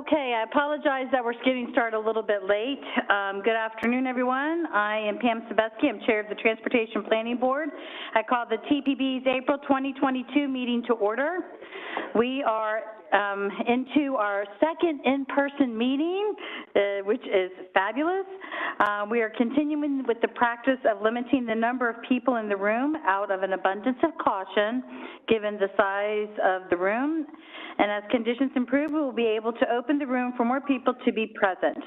Okay, I apologize that we're getting started a little bit late. Good afternoon, everyone. I am Pam Sebesky. I'm chair of the Transportation Planning Board. I call the TPB's April 2022 meeting to order. We are into our second in-person meeting, which is fabulous. We are continuing with the practice of limiting the number of people in the room out of an abundance of caution, given the size of the room. And as conditions improve, we will be able to open the room for more people to be present.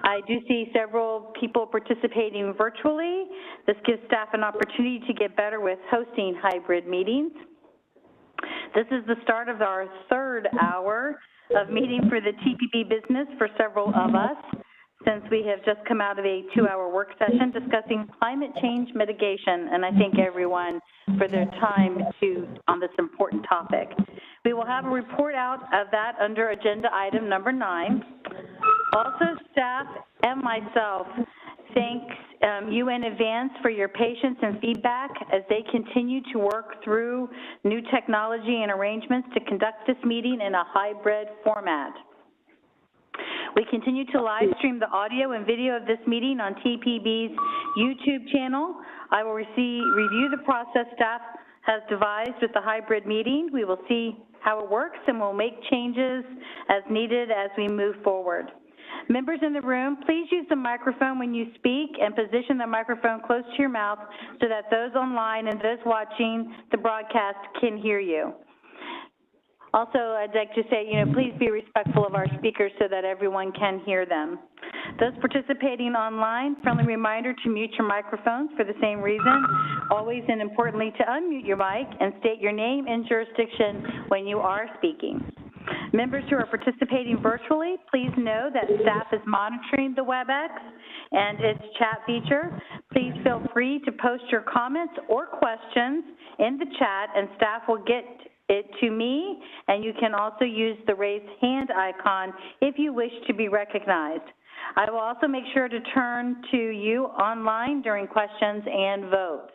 I do see several people participating virtually. This gives staff an opportunity to get better with hosting hybrid meetings. This is the start of our third hour of meeting for the TPB business for several of us, since we have just come out of a 2-hour work session discussing climate change mitigation, and I thank everyone for their time on this important topic. We will have a report out of that under agenda item number 9. Also, staff and myself thanks you in advance for your patience and feedback as they continue to work through new technology and arrangements to conduct this meeting in a hybrid format. We continue to live stream the audio and video of this meeting on TPB's YouTube channel. I will review the process staff has devised with the hybrid meeting. We will see how it works and we'll make changes as needed as we move forward. Members in the room, please use the microphone when you speak and position the microphone close to your mouth so that those online and those watching the broadcast can hear you. Also, I'd like to say, please be respectful of our speakers so that everyone can hear them. Those participating online, friendly reminder to mute your microphones for the same reason. Always and importantly to unmute your mic and state your name and jurisdiction when you are speaking. Members who are participating virtually, please know that staff is monitoring the WebEx and its chat feature. Please feel free to post your comments or questions in the chat and staff will get it to me, and you can also use the raise hand icon if you wish to be recognized. I will also make sure to turn to you online during questions and votes.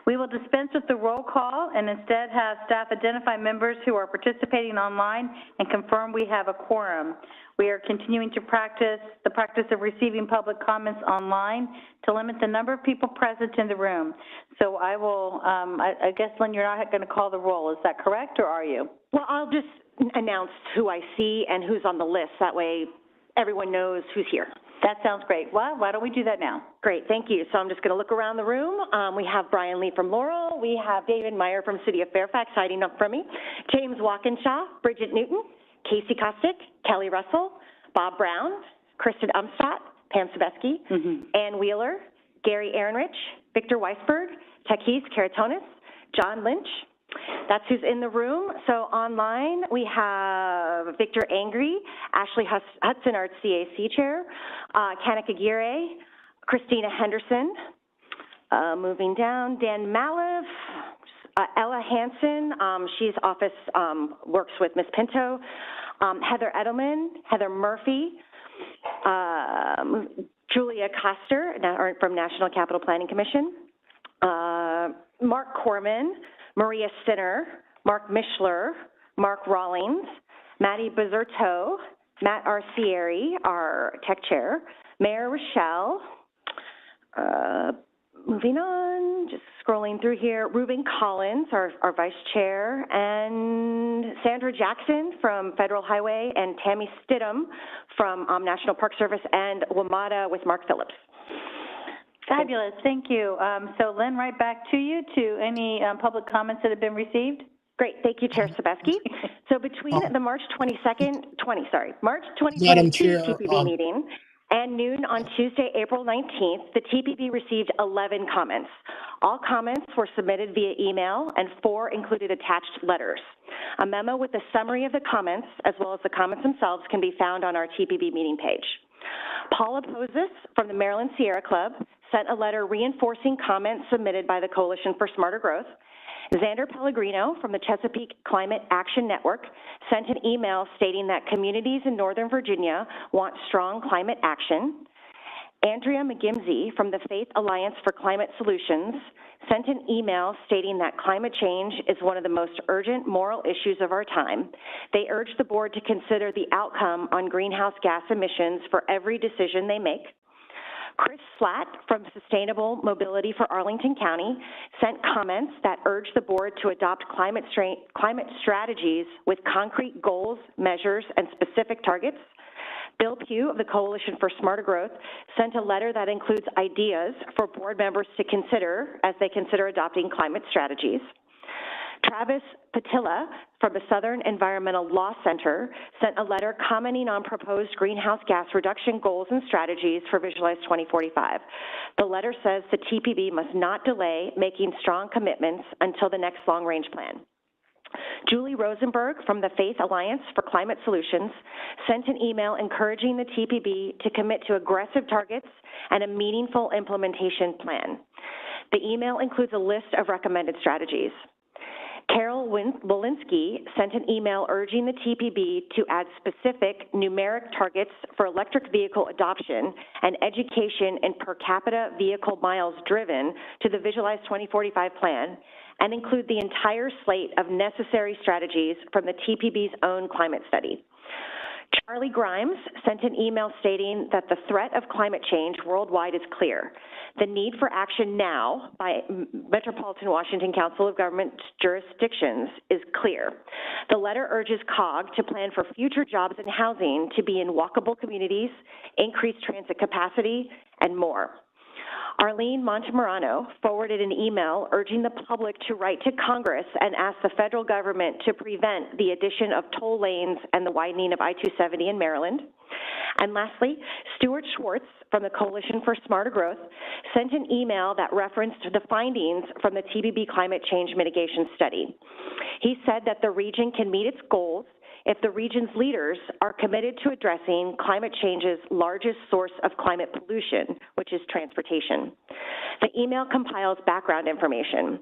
We will dispense with the roll call and instead have staff identify members who are participating online and confirm we have a quorum. We are continuing to practice the practice of receiving public comments online to limit the number of people present in the room. So I will, I guess, Lynn, you're not going to call the roll. Is that correct, or are you? Well, I'll just announce who I see and who's on the list. That way everyone knows who's here. That sounds great. Well, why don't we do that now? Great, thank you. So I'm just going to look around the room. We have Brian Lee from Laurel. We have David Meyer from City of Fairfax hiding up from me. James Walkinshaw, Bridget Newton, Casey Kostick, Kelly Russell, Bob Brown, Kristen Umstadt, Pam Sebesky, Ann Wheeler, Gary Ehrenrich, Victor Weisberg, Takis Karatonis, John Lynch. That's who's in the room. So online, we have Victor Angry, Ashley Hudson, our CAC chair, Kanika Aguirre, Christina Henderson. Moving down, Dan Maliff, Ella Hansen, she's office, works with Ms. Pinto, Heather Edelman, Heather Murphy, Julia Koster from National Capital Planning Commission, Mark Corman, Maria Stinner, Mark Mishler, Mark Rawlings, Maddie Bizerto, Matt Arcieri, our tech chair, Mayor Rochelle, moving on, just scrolling through here, Ruben Collins, our vice chair, and Sandra Jackson from Federal Highway, and Tammy Stidham from National Park Service, and WMATA with Mark Phillips. Fabulous, thank you. So Lynn, right back to you to any public comments that have been received. Great, thank you, Chair Sebesky. So between the March 2022 TPB meeting and noon on Tuesday, April 19th, the TPB received 11 comments. All comments were submitted via email and 4 included attached letters. A memo with a summary of the comments, as well as the comments themselves, can be found on our TPB meeting page. Paula Poses from the Maryland Sierra Club sent a letter reinforcing comments submitted by the Coalition for Smarter Growth. Xander Pellegrino from the Chesapeake Climate Action Network sent an email stating that communities in Northern Virginia want strong climate action. Andrea McGimsey from the Faith Alliance for Climate Solutions sent an email stating that climate change is one of the most urgent moral issues of our time. They urge the board to consider the outcome on greenhouse gas emissions for every decision they make. Chris Slatt from Sustainable Mobility for Arlington County sent comments that urge the board to adopt climate strategies with concrete goals, measures, and specific targets. Bill Pugh of the Coalition for Smarter Growth sent a letter that includes ideas for board members to consider as they consider adopting climate strategies. Travis Patilla from the Southern Environmental Law Center sent a letter commenting on proposed greenhouse gas reduction goals and strategies for Visualize 2045. The letter says the TPB must not delay making strong commitments until the next long-range plan. Julie Rosenberg from the Faith Alliance for Climate Solutions sent an email encouraging the TPB to commit to aggressive targets and a meaningful implementation plan. The email includes a list of recommended strategies. Carol Walensky sent an email urging the TPB to add specific numeric targets for electric vehicle adoption and education in per capita vehicle miles driven to the Visualize 2045 plan, and include the entire slate of necessary strategies from the TPB's own climate study. Charlie Grimes sent an email stating that the threat of climate change worldwide is clear. The need for action now by Metropolitan Washington Council of Government jurisdictions is clear. The letter urges COG to plan for future jobs and housing to be in walkable communities, increased transit capacity, and more. Arlene Montemurano forwarded an email urging the public to write to Congress and ask the federal government to prevent the addition of toll lanes and the widening of I-270 in Maryland. And lastly, Stuart Schwartz from the Coalition for Smarter Growth sent an email that referenced the findings from the TPB Climate Change Mitigation Study. He said that the region can meet its goals if the region's leaders are committed to addressing climate change's largest source of climate pollution, which is transportation. The email compiles background information.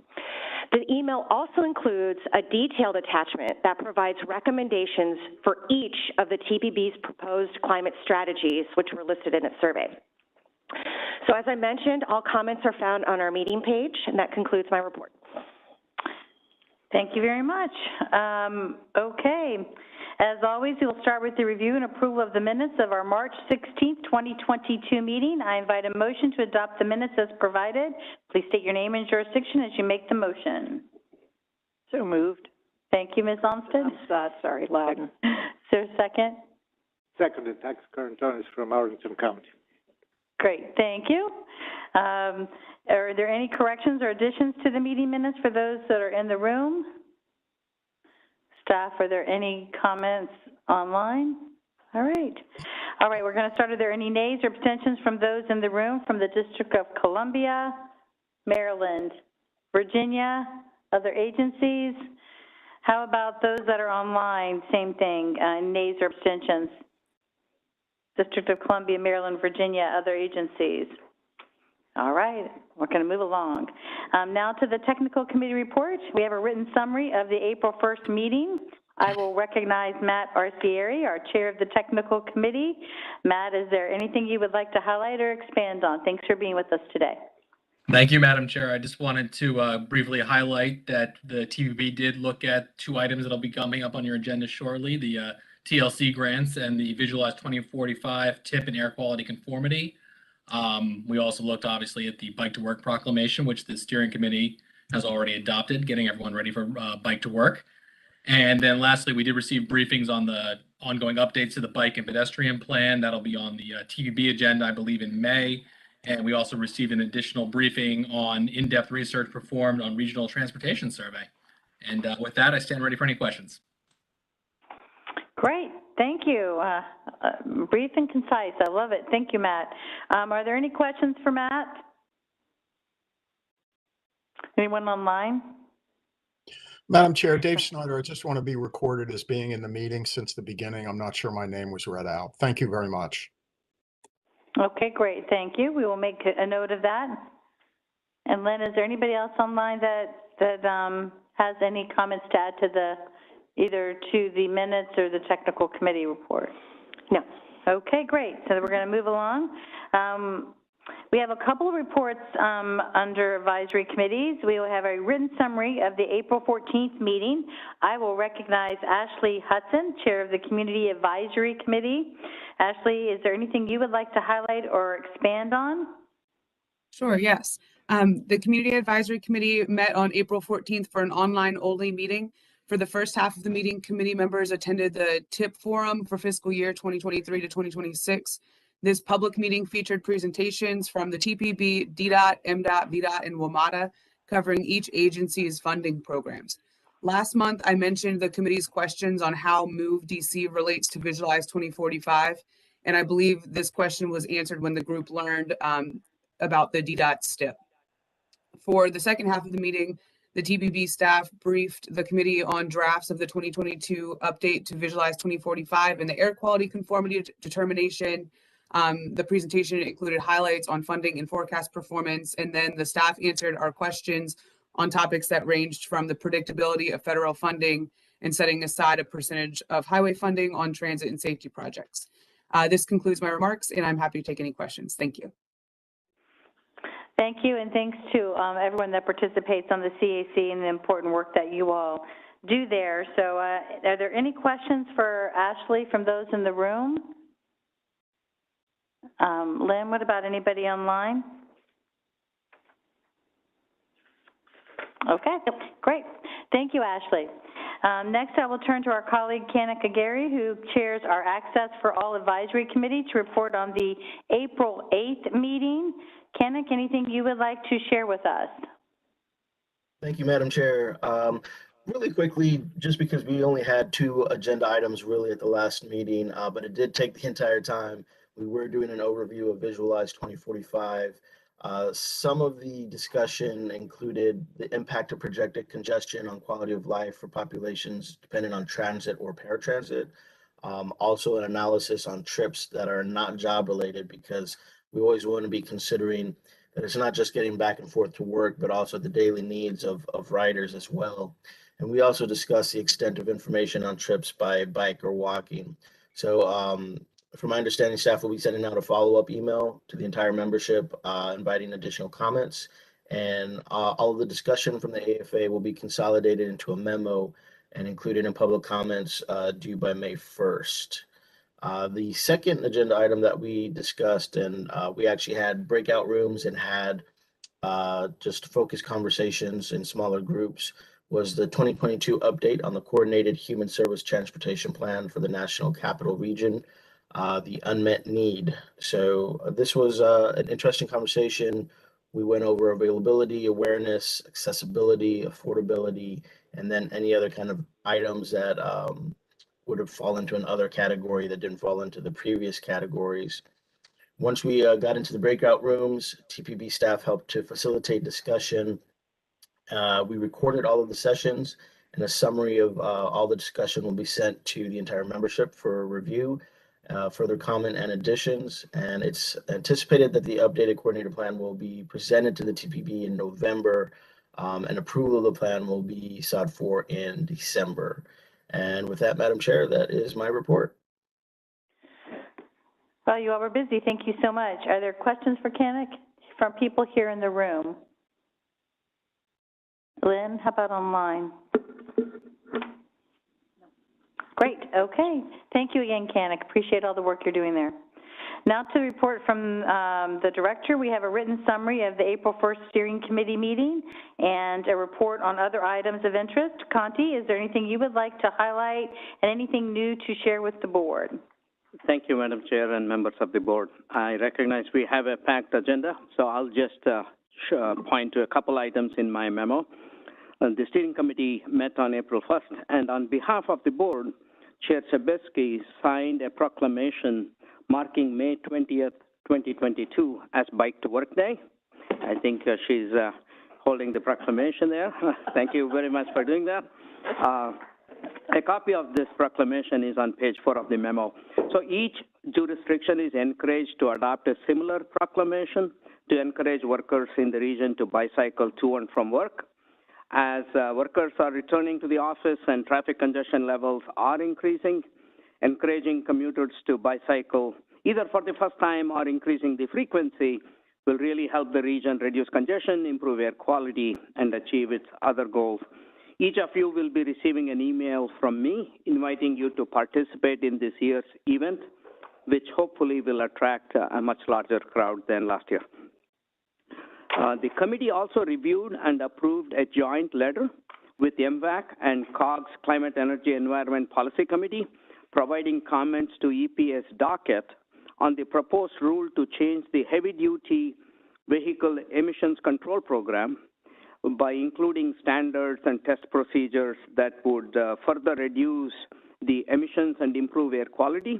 The email also includes a detailed attachment that provides recommendations for each of the TPB's proposed climate strategies, which were listed in its survey. So as I mentioned, all comments are found on our meeting page, and that concludes my report. Thank you very much. Okay. As always, we will start with the review and approval of the minutes of our March 16th, 2022 meeting. I invite a motion to adopt the minutes as provided. Please state your name and jurisdiction as you make the motion. So moved. Thank you, Ms. Olmsted. Sorry, Loudon. Is there a second? Seconded. Tax Carantonis from Arlington County. Great, thank you. Are there any corrections or additions to the meeting minutes for those that are in the room? Staff, are there any comments online? All right. All right, we're going to start. Are there any nays or abstentions from those in the room from the District of Columbia, Maryland, Virginia, other agencies? How about those that are online? Same thing, nays or abstentions? District of Columbia, Maryland, Virginia, other agencies. All right, we're going to move along. Now to the technical committee report. We have a written summary of the April 1st meeting. I will recognize Matt Arcieri, our chair of the technical committee. Matt, is there anything you would like to highlight or expand on? Thanks for being with us today. Thank you, Madam Chair. I just wanted to briefly highlight that the TPB did look at two items that will be coming up on your agenda shortly, the TLC grants and the Visualize 2045 tip and air quality conformity. We also looked obviously at the Bike to Work proclamation, which the steering committee has already adopted, getting everyone ready for Bike to Work. And then lastly, we did receive briefings on the ongoing updates to the bike and pedestrian plan. That'll be on the TPB agenda, I believe, in May. And we also received an additional briefing on in-depth research performed on regional transportation survey. And with that, I stand ready for any questions. Great, thank you. Brief and concise, I love it. Thank you, Matt. Are there any questions for Matt? Anyone online? Madam Chair, Dave Snyder, I just want to be recorded as being in the meeting since the beginning. I'm not sure my name was read out. Thank you very much. Okay, great, thank you. We will make a note of that. And Lynn, is there anybody else online that has any comments to add to the either to the minutes or the technical committee report? No. Okay, great. So we're going to move along. We have a couple of reports under advisory committees. We will have a written summary of the April 14th meeting. I will recognize Ashley Hudson, Chair of the Community Advisory Committee. Ashley, is there anything you would like to highlight or expand on? Sure, yes. The Community Advisory Committee met on April 14th for an online-only meeting. For the first half of the meeting, committee members attended the TIP Forum for fiscal year 2023 to 2026. This public meeting featured presentations from the TPB, DDOT, MDOT, VDOT, and WMATA, covering each agency's funding programs. Last month, I mentioned the committee's questions on how MOVE DC relates to Visualize 2045, and I believe this question was answered when the group learned about the DDOT STIP. For the second half of the meeting, the TPB staff briefed the committee on drafts of the 2022 update to Visualize 2045 and the air quality conformity determination. The presentation included highlights on funding and forecast performance, and then the staff answered our questions on topics that ranged from the predictability of federal funding and setting aside a percentage of highway funding on transit and safety projects. This concludes my remarks, and I'm happy to take any questions. Thank you. Thank you, and thanks to everyone that participates on the CAC and the important work that you all do there. So are there any questions for Ashley from those in the room? Lynn, what about anybody online? Okay, great. Thank you, Ashley. Next, I will turn to our colleague, Kanika Gary, who chairs our Access for All Advisory Committee, to report on the April 8th meeting. Kanik, anything you would like to share with us? Thank you, Madam Chair. Really quickly, just because we only had 2 agenda items really at the last meeting, but it did take the entire time. We were doing an overview of Visualize 2045. Some of the discussion included the impact of projected congestion on quality of life for populations dependent on transit or paratransit. Also an analysis on trips that are not job related, because we always want to be considering that it's not just getting back and forth to work, but also the daily needs of riders as well. And we also discussed the extent of information on trips by bike or walking. So from my understanding, staff will be sending out a follow-up email to the entire membership, inviting additional comments. And all of the discussion from the AFA will be consolidated into a memo and included in public comments due by May 1st. The second agenda item that we discussed, and we actually had breakout rooms and had just focused conversations in smaller groups, was the 2022 update on the Coordinated Human Service Transportation Plan for the National Capital Region, the unmet need. So this was an interesting conversation. We went over availability, awareness, accessibility, affordability, and then any other kind of items that would have fallen into another category that didn't fall into the previous categories. Once we got into the breakout rooms, TPB staff helped to facilitate discussion. We recorded all of the sessions, and a summary of all the discussion will be sent to the entire membership for review, further comment and additions. And it's anticipated that the updated coordinator plan will be presented to the TPB in November, and approval of the plan will be sought for in December. And with that, Madam Chair, that is my report. Well, you all were busy. Thank you so much. Are there questions for Kanik from people here in the room? Lynn, how about online? Great. Okay. Thank you again, Kanik. Appreciate all the work you're doing there. Now to the report from the director. We have a written summary of the April 1st steering committee meeting and a report on other items of interest. Conti, is there anything you would like to highlight and anything new to share with the board? Thank you, Madam Chair and members of the board. I recognize we have a packed agenda, so I'll just point to a couple items in my memo. The steering committee met on April 1st, and on behalf of the board, Chair Sebesky signed a proclamation marking May 20th, 2022 as Bike to Work Day. I think she's holding the proclamation there. Thank you very much for doing that. A copy of this proclamation is on page 4 of the memo. So each jurisdiction is encouraged to adopt a similar proclamation to encourage workers in the region to bicycle to and from work. As workers are returning to the office and traffic congestion levels are increasing, encouraging commuters to bicycle either for the first time or increasing the frequency will really help the region reduce congestion, improve air quality, and achieve its other goals. Each of you will be receiving an email from me inviting you to participate in this year's event, which hopefully will attract a much larger crowd than last year. The committee also reviewed and approved a joint letter with MVAC and COG's Climate, Energy, Environment Policy Committee, providing comments to EPA's docket on the proposed rule to change the heavy-duty vehicle emissions control program by including standards and test procedures that would further reduce the emissions and improve air quality.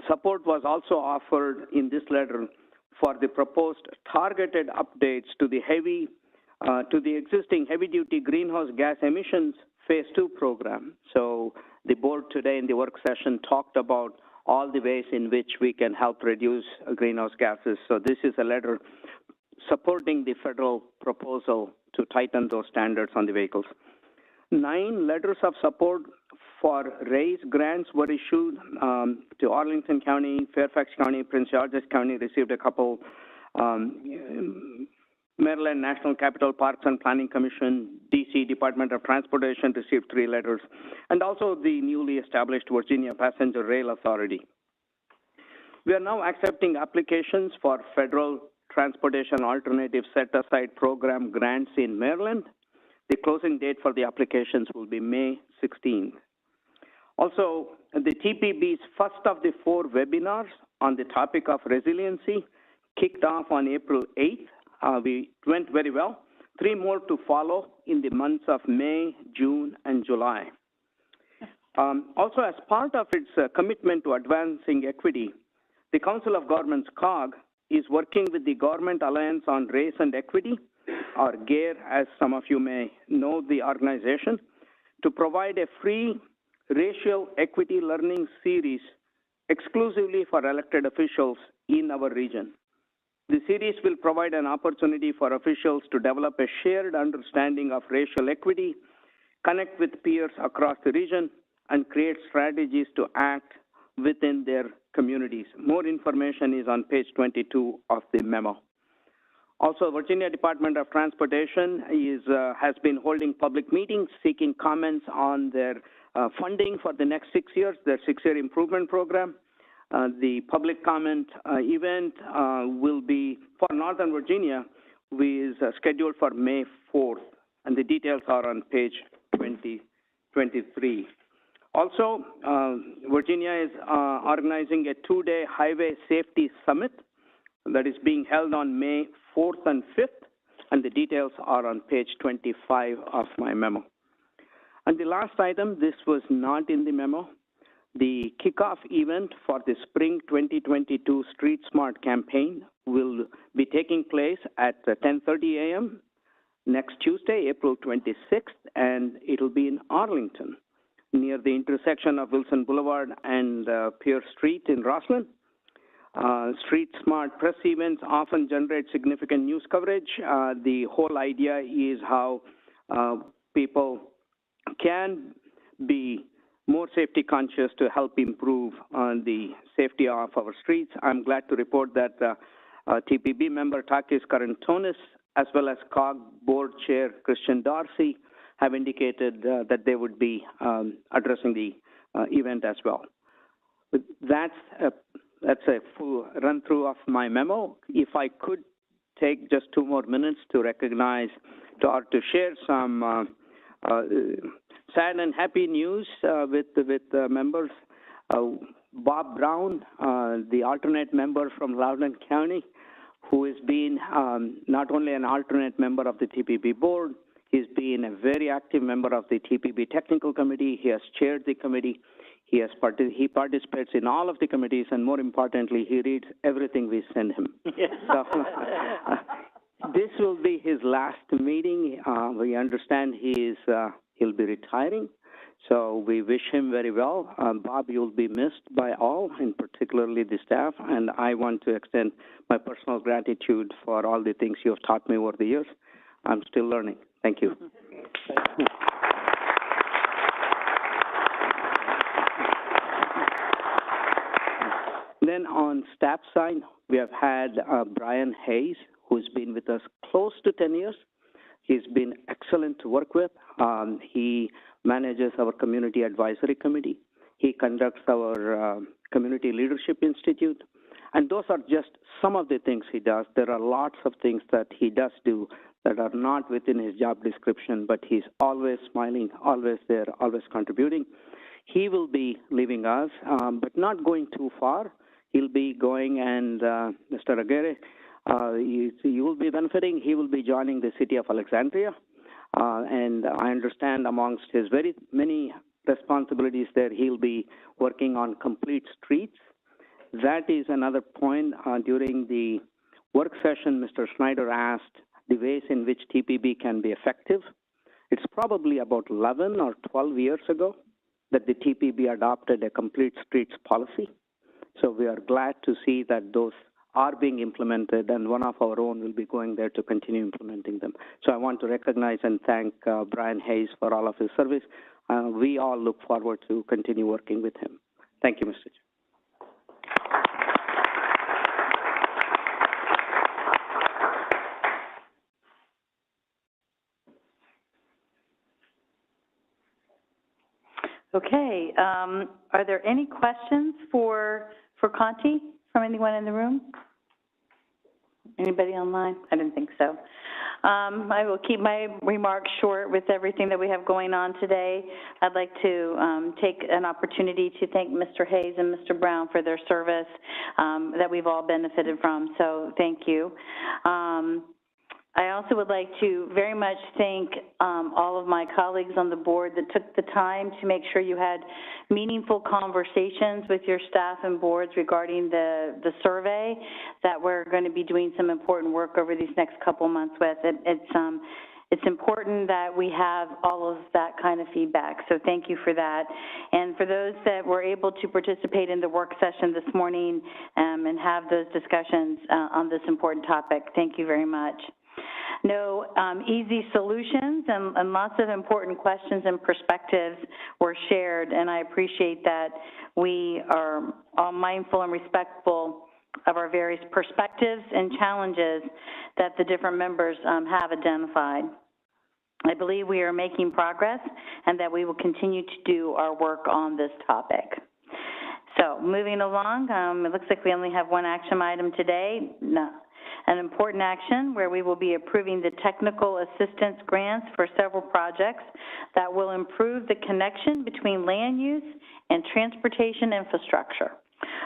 Support was also offered in this letter for the proposed targeted updates to the existing heavy-duty greenhouse gas emissions Phase 2 program. So the board today in the work session talked about all the ways in which we can help reduce greenhouse gases. So this is a letter supporting the federal proposal to tighten those standards on the vehicles. 9 letters of support for RAISE grants were issued to Arlington County, Fairfax County, Prince George's County received a couple. Maryland National Capital Parks and Planning Commission, DC Department of Transportation received 3 letters, and also the newly established Virginia Passenger Rail Authority. We are now accepting applications for federal transportation alternative set-aside program grants in Maryland. The closing date for the applications will be May 16th. Also, the TPB's first of the 4 webinars on the topic of resiliency kicked off on April 8th. We went very well. 3 more to follow in the months of May, June, and July. Also, as part of its commitment to advancing equity, the Council of Governments, COG, is working with the Government Alliance on Race and Equity, or GARE, as some of you may know the organization, to provide a free racial equity learning series exclusively for elected officials in our region. The series will provide an opportunity for officials to develop a shared understanding of racial equity, connect with peers across the region, and create strategies to act within their communities. More information is on page 22 of the memo. Also, Virginia Department of Transportation has been holding public meetings seeking comments on their funding for the next 6 years, their 6-year improvement program. The public comment event will be for Northern Virginia, is scheduled for May 4th, and the details are on page 23. Also, Virginia is organizing a 2-day highway safety summit that is being held on May 4th and 5th, and the details are on page 25 of my memo. And the last item, this was not in the memo. The kickoff event for the Spring 2022 Street Smart campaign will be taking place at 10:30 a.m. next Tuesday, April 26th, and it'll be in Arlington, near the intersection of Wilson Boulevard and Pierce Street in Rosslyn. Street Smart press events often generate significant news coverage. The whole idea is how people can be more safety conscious to help improve the safety of our streets. I'm glad to report that TPB member Takis Karantonis, as well as COG board chair Christian Darcy, have indicated that they would be addressing the event as well. That's a full run through of my memo. If I could take just 2 more minutes to recognize or to share some sad and happy news with members. Bob Brown, the alternate member from Loudoun County, who has been not only an alternate member of the TPB board, he's been a very active member of the TPB technical committee. He has chaired the committee. He participates in all of the committees, and more importantly, he reads everything we send him. So, this will be his last meeting. We understand he'll be retiring, so we wish him very well. Bob, you'll be missed by all, and particularly the staff, and I want to extend my personal gratitude for all the things you have taught me over the years. I'm still learning. Thank you. then on staff side, we have had Brian Hayes, who's been with us close to 10 years. He's been excellent to work with. He manages our Community Advisory Committee. He conducts our Community Leadership Institute. And those are just some of the things he does. There are lots of things that he does do that are not within his job description, but he's always smiling, always there, always contributing. He will be leaving us, but not going too far. He'll be going, and Mr. Aguirre, you will be benefiting. He will be joining the city of Alexandria. And I understand amongst his very many responsibilities there, he'll be working on complete streets. That is another point. During the work session, Mr. Schneider asked the ways in which TPB can be effective. It's probably about 11 or 12 years ago that the TPB adopted a complete streets policy. So we are glad to see that those are being implemented, and one of our own will be going there to continue implementing them. So I want to recognize and thank Brian Hayes for all of his service. We all look forward to continue working with him. Thank you, Mr. Chair. Okay, are there any questions for Conti from anyone in the room? Anybody online? I didn't think so. I will keep my remarks short with everything that we have going on today. I'd like to take an opportunity to thank Mr. Hayes and Mr. Brown for their service that we've all benefited from, so thank you. I also would like to very much thank all of my colleagues on the board that took the time to make sure you had meaningful conversations with your staff and boards regarding the survey that we're going to be doing some important work over these next couple months with. It's important that we have all of that kind of feedback, so thank you for that. And for those that were able to participate in the work session this morning and have those discussions on this important topic, thank you very much. No easy solutions, and lots of important questions and perspectives were shared, and I appreciate that we are all mindful and respectful of our various perspectives and challenges that the different members have identified. I believe we are making progress and that we will continue to do our work on this topic. So moving along, it looks like we only have one action item today. An important action where we will be approving the technical assistance grants for several projects that will improve the connection between land use and transportation infrastructure.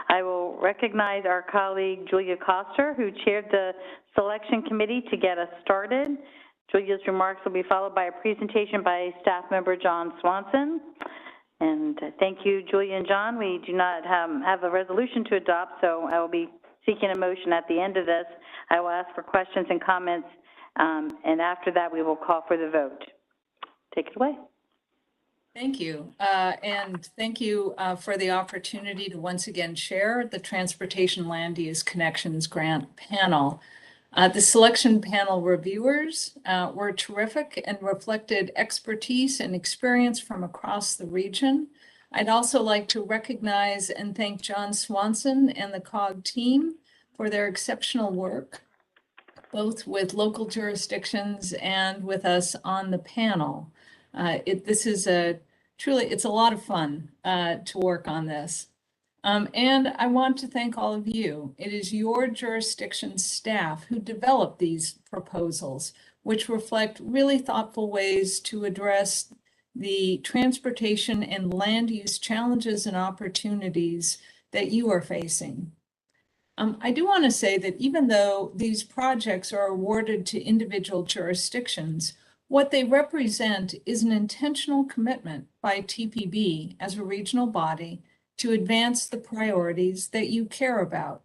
I will recognize our colleague Julia Koster, who chaired the selection committee, to get us started. Julia's remarks will be followed by a presentation by staff member John Swanson. And thank you, Julia and John. We do not have a resolution to adopt, so I will be seeking a motion at the end of this. I will ask for questions and comments, and after that, we will call for the vote. Take it away. Thank you. And thank you for the opportunity to once again chair the Transportation Land Use Connections Grant panel. The selection panel reviewers were terrific and reflected expertise and experience from across the region. I'd also like to recognize and thank John Swanson and the COG team for their exceptional work, both with local jurisdictions and with us on the panel. This is it's a lot of fun to work on this. And I want to thank all of you. It is your jurisdiction staff who develop these proposals, which reflect really thoughtful ways to address the transportation and land use challenges and opportunities that you are facing. I do want to say that even though these projects are awarded to individual jurisdictions, what they represent is an intentional commitment by TPB as a regional body to advance the priorities that you care about,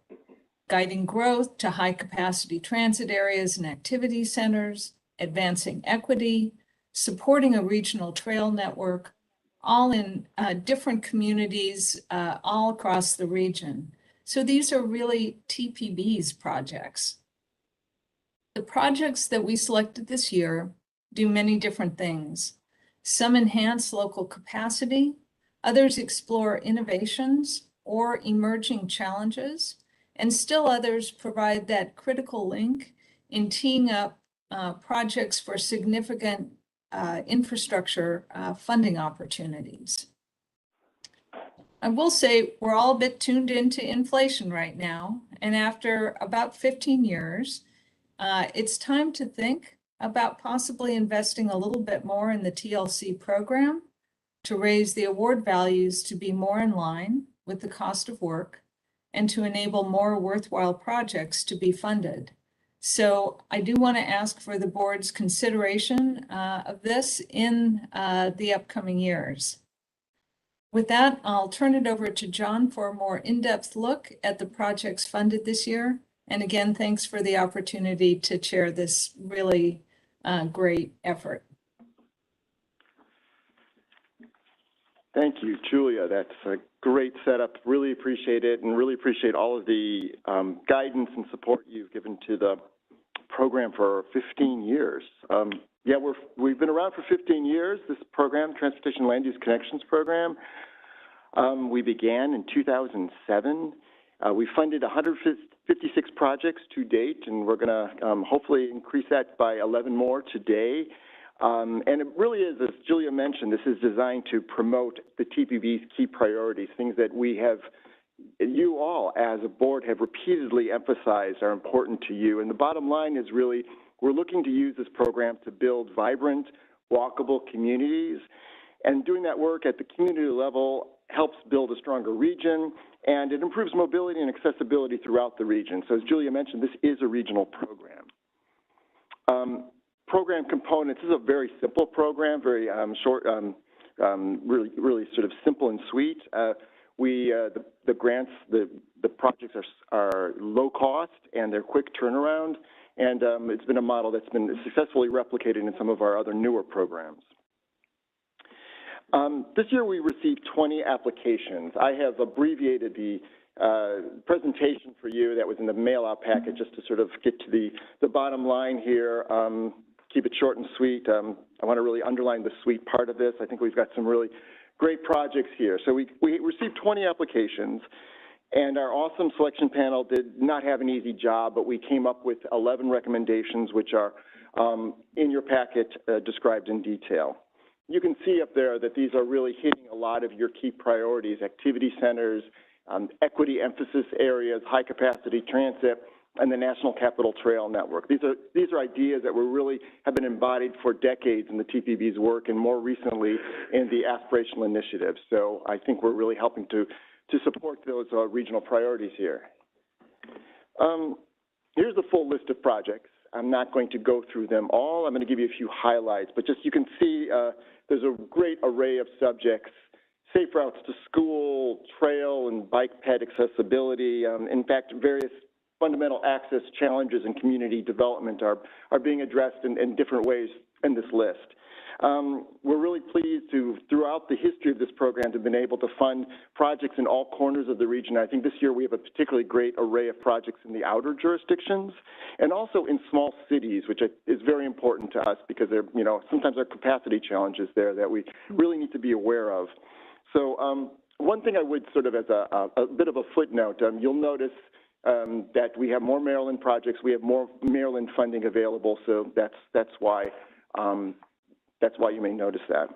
guiding growth to high-capacity transit areas and activity centers, advancing equity, supporting a regional trail network, all in different communities all across the region. So these are really TPB's projects. The projects that we selected this year do many different things. Some enhance local capacity, others explore innovations or emerging challenges, and still others provide that critical link in teeing up projects for significant infrastructure funding opportunities. I will say we're all a bit tuned into inflation right now, and after about 15 years, it's time to think about possibly investing a little bit more in the TLC program to raise the award values to be more in line with the cost of work and to enable more worthwhile projects to be funded. So I do want to ask for the board's consideration of this in the upcoming years. With that, I'll turn it over to John for a more in-depth look at the projects funded this year. And again, thanks for the opportunity to chair this really great effort. Thank you, Julia. That's a great setup. Really appreciate it, and really appreciate all of the guidance and support you've given to the program for 15 years. Yeah, we've been around for 15 years, this program, Transportation Land Use Connections Program. We began in 2007. We funded 156 projects to date, and we're going to hopefully increase that by 11 more today. And it really is, as Julia mentioned, this is designed to promote the TPB's key priorities, things that we have, you all as a board have repeatedly emphasized are important to you. And the bottom line is really, we're looking to use this program to build vibrant, walkable communities. And doing that work at the community level helps build a stronger region, and it improves mobility and accessibility throughout the region. So as Julia mentioned, this is a regional program. Program components, this is a very simple program, very short, really sort of simple and sweet. The grants, the projects are low cost and they're quick turnaround, and it's been a model that's been successfully replicated in some of our other newer programs. This year we received 20 applications. I have abbreviated the presentation for you that was in the mail-out packet just to sort of get to the bottom line here. Keep it short and sweet. I want to really underline the sweet part of this. I think we've got some really great projects here. So we received 20 applications, and our awesome selection panel did not have an easy job, but we came up with 11 recommendations, which are in your packet described in detail. You can see up there that these are really hitting a lot of your key priorities: activity centers, equity emphasis areas, high capacity transit, and the National Capital Trail Network. These are ideas that really have been embodied for decades in the TPB's work, and more recently in the aspirational initiatives. So I think we're really helping to support those regional priorities here. Here's the full list of projects. I'm not going to go through them all. I'm going to give you a few highlights, but just you can see there's a great array of subjects: safe routes to school, trail and bike ped accessibility. In fact, various fundamental access challenges and community development are being addressed in different ways in this list. We're really pleased to, throughout the history of this program, to have been able to fund projects in all corners of the region. I think this year we have a particularly great array of projects in the outer jurisdictions and also in small cities, which is very important to us because there, sometimes there are capacity challenges there that we really need to be aware of. So one thing I would sort of as a bit of a footnote, you'll notice that we have more Maryland projects, we have more Maryland funding available, so that's why you may notice that.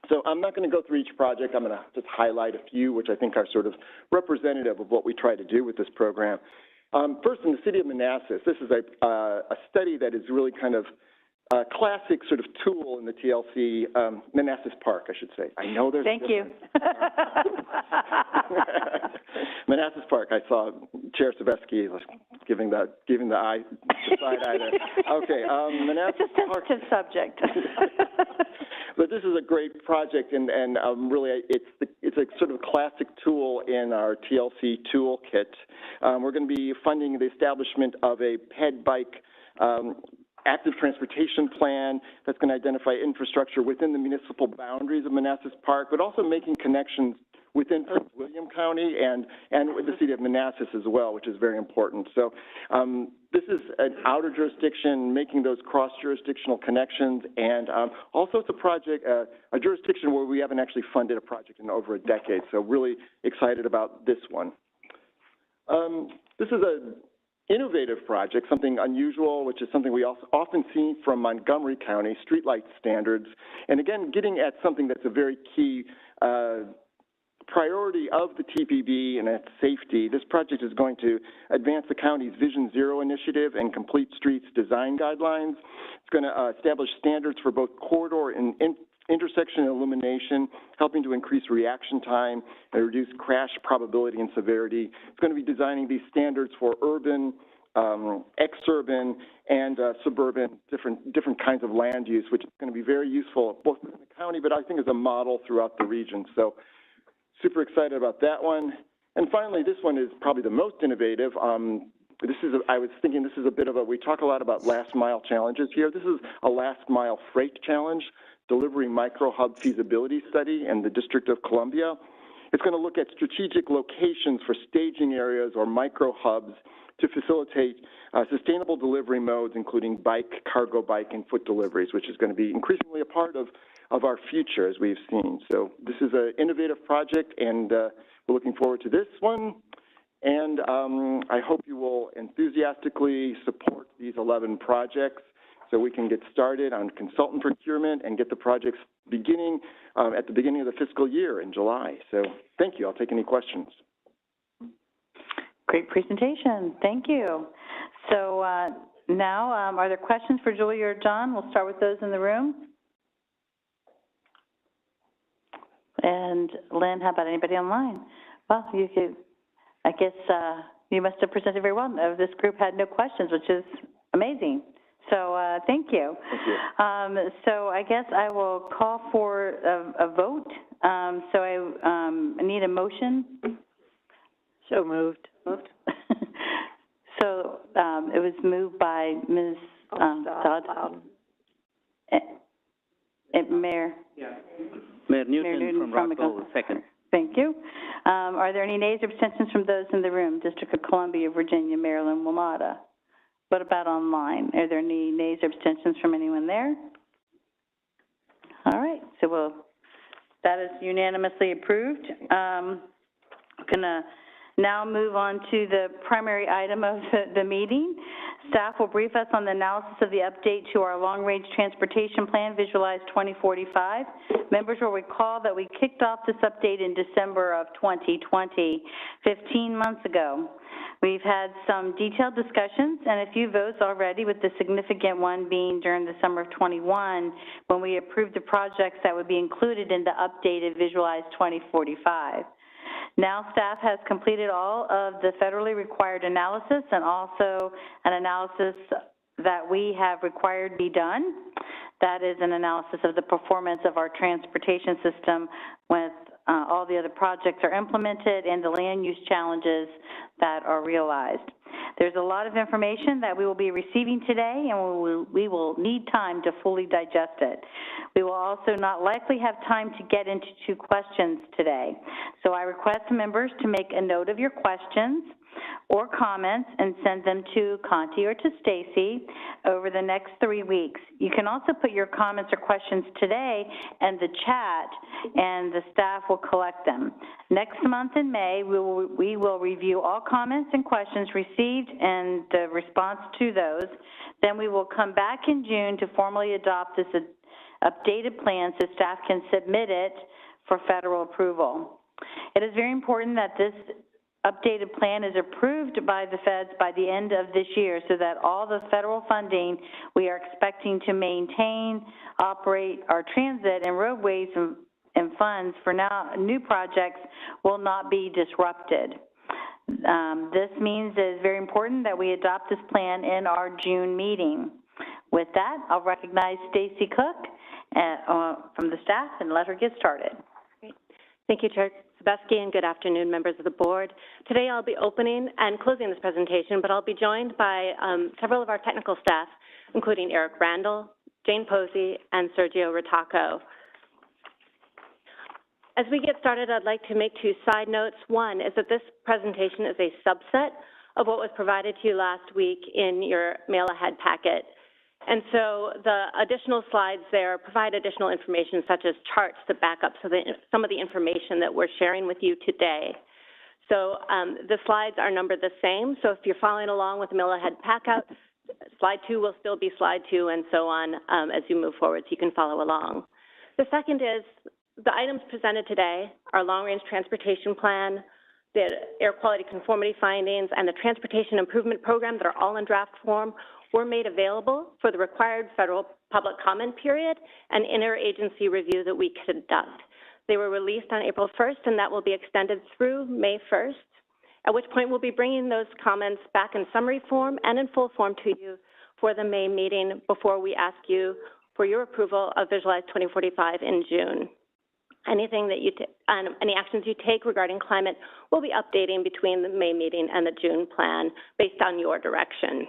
So I'm not going to go through each project. I'm going to just highlight a few, which I think are sort of representative of what we try to do with this program. First, in the city of Manassas, this is a study that is really kind of a classic sort of tool in the TLC, Manassas Park, I should say. I know there's Thank you. Manassas Park, I saw Chair Sebesky giving the eye, the side eye there. Okay, Manassas Park. It's a sensitive subject. But this is a great project, and really it's a sort of classic tool in our TLC toolkit. We're going to be funding the establishment of a ped bike active transportation plan that's going to identify infrastructure within the municipal boundaries of Manassas Park, but also making connections within Prince William William County and with the city of Manassas as well, which is very important. So this is an outer jurisdiction, making those cross-jurisdictional connections, and also it's a project, a jurisdiction where we haven't actually funded a project in over a decade, so really excited about this one. This is an innovative project, something unusual, which is something we also often see from Montgomery County, streetlight standards, and again, getting at something that's a very key priority of the TPB, and that's safety. This project is going to advance the county's Vision Zero initiative and Complete Streets design guidelines. It's going to establish standards for both corridor and intersection illumination, helping to increase reaction time and reduce crash probability and severity. It's going to be designing these standards for urban, exurban, and suburban, different kinds of land use, which is going to be very useful both in the county, but I think as a model throughout the region. So super excited about that one. And finally, this one is probably the most innovative. I was thinking this is a bit of we talk a lot about last mile challenges here. This is a last mile freight challenge, delivery micro hub feasibility study in the District of Columbia. It's going to look at strategic locations for staging areas or micro hubs to facilitate sustainable delivery modes, including bike, cargo bike, and foot deliveries, which is going to be increasingly a part of our future, as we've seen. So this is an innovative project, and we're looking forward to this one. And I hope you will enthusiastically support these 11 projects so we can get started on consultant procurement and get the projects beginning at the beginning of the fiscal year in July. So thank you. I'll take any questions. Great presentation. Thank you. So now, are there questions for Julie or John? We'll start with those in the room. And Lynn, how about anybody online? Well, you could, I guess you must have presented very well. This group had no questions, which is amazing. So thank you. Thank you. So I guess I will call for a vote. So I need a motion. So moved. So it was moved by Ms. Dodd. Mayor. Yeah. Mayor Newton from Rockville, second. Thank you. Are there any nays or abstentions from those in the room? District of Columbia, Virginia, Maryland, WMATA. What about online? Are there any nays or abstentions from anyone there? All right, so that is unanimously approved. I'm gonna now move on to the primary item of the meeting. Staff will brief us on the analysis of the update to our long-range transportation plan, Visualize 2045. Members will recall that we kicked off this update in December of 2020, 15 months ago. We've had some detailed discussions and a few votes already, with the significant one being during the summer of 21, when we approved the projects that would be included in the updated Visualize 2045. Now staff has completed all of the federally required analysis and also an analysis that we have required be done. That is an analysis of the performance of our transportation system with all the other projects are implemented and the land use challenges that are realized. There's a lot of information that we will be receiving today, and we will need time to fully digest it. We will also not likely have time to get into questions today. So I request members to make a note of your questions or comments and send them to Conti or to Stacy over the next 3 weeks. You can also put your comments or questions today in the chat, and the staff will collect them. Next month in May, we will review all comments and questions received and the response to those. Then we will come back in June to formally adopt this updated plan so staff can submit it for federal approval. It is very important that this updated plan is approved by the feds by the end of this year so that all the federal funding we are expecting to maintain, operate our transit and roadways and funds for now new projects will not be disrupted. This means it is very important that we adopt this plan in our June meeting. With that, I'll recognize Stacy Cook from the staff and let her get started. Great. Thank you, Chair Sebesky, and good afternoon, members of the board. Today I'll be opening and closing this presentation, but I'll be joined by several of our technical staff, including Eric Randall, Jane Posey, and Sergio Ritaco. As we get started, I'd like to make two side notes. One is that this presentation is a subset of what was provided to you last week in your mail-ahead packet. And so the additional slides there provide additional information such as charts to back up some of the information that we're sharing with you today. So the slides are numbered the same. So if you're following along with the mail-ahead packet, slide 2 will still be slide 2 and so on as you move forward, so you can follow along. The second is the items presented today, our long-range transportation plan, the air quality conformity findings, and the transportation improvement program that are all in draft form were made available for the required federal public comment period and interagency review that we conduct. They were released on April 1st, and that will be extended through May 1st, at which point we'll be bringing those comments back in summary form and in full form to you for the May meeting before we ask you for your approval of Visualize 2045 in June. Anything that any actions you take regarding climate will be updating between the May meeting and the June plan based on your direction.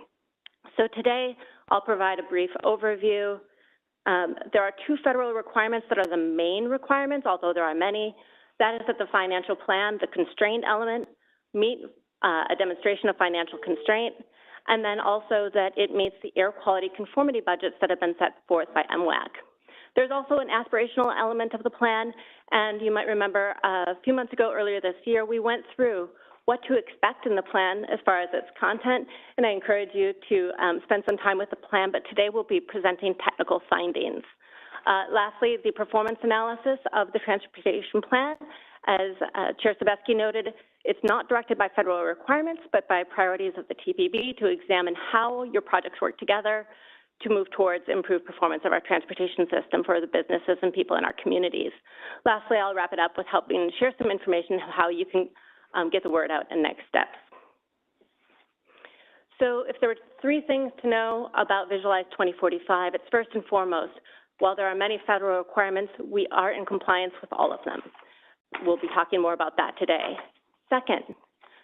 So today, I'll provide a brief overview. There are 2 federal requirements that are the main requirements, although there are many. That is that the financial plan, the constraint element, meet a demonstration of financial constraint, and then also that it meets the air quality conformity budgets that have been set forth by MWAC. There's also an aspirational element of the plan, and you might remember a few months ago, earlier this year, we went through what to expect in the plan as far as its content, and I encourage you to spend some time with the plan, but today we'll be presenting technical findings. Lastly, the performance analysis of the transportation plan. As Chair Sebesky noted, it's not directed by federal requirements, but by priorities of the TPB to examine how your projects work together to move towards improved performance of our transportation system for the businesses and people in our communities. Lastly, I'll wrap it up with helping share some information on how you can get the word out and next steps. So if there were 3 things to know about Visualize 2045, it's first and foremost, while there are many federal requirements, we are in compliance with all of them. We'll be talking more about that today. Second,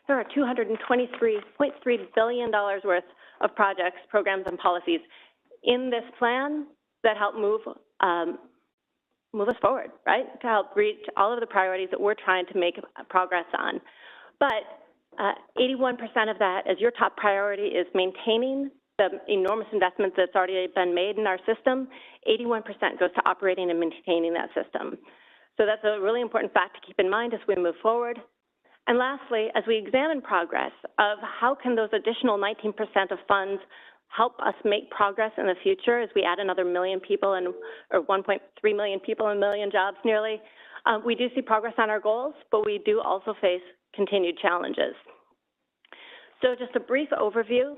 there are $223.3 billion worth of projects, programs, and policies in this plan that help move us forward, right? To help reach all of the priorities that we're trying to make progress on. But 81% of that, as your top priority, is maintaining the enormous investment that's already been made in our system. 81% goes to operating and maintaining that system. So that's a really important fact to keep in mind as we move forward. And lastly, as we examine progress of how can those additional 19% of funds help us make progress in the future as we add another million people or 1.3 million people and 1 million jobs nearly, we do see progress on our goals, but we do also face continued challenges. So just a brief overview.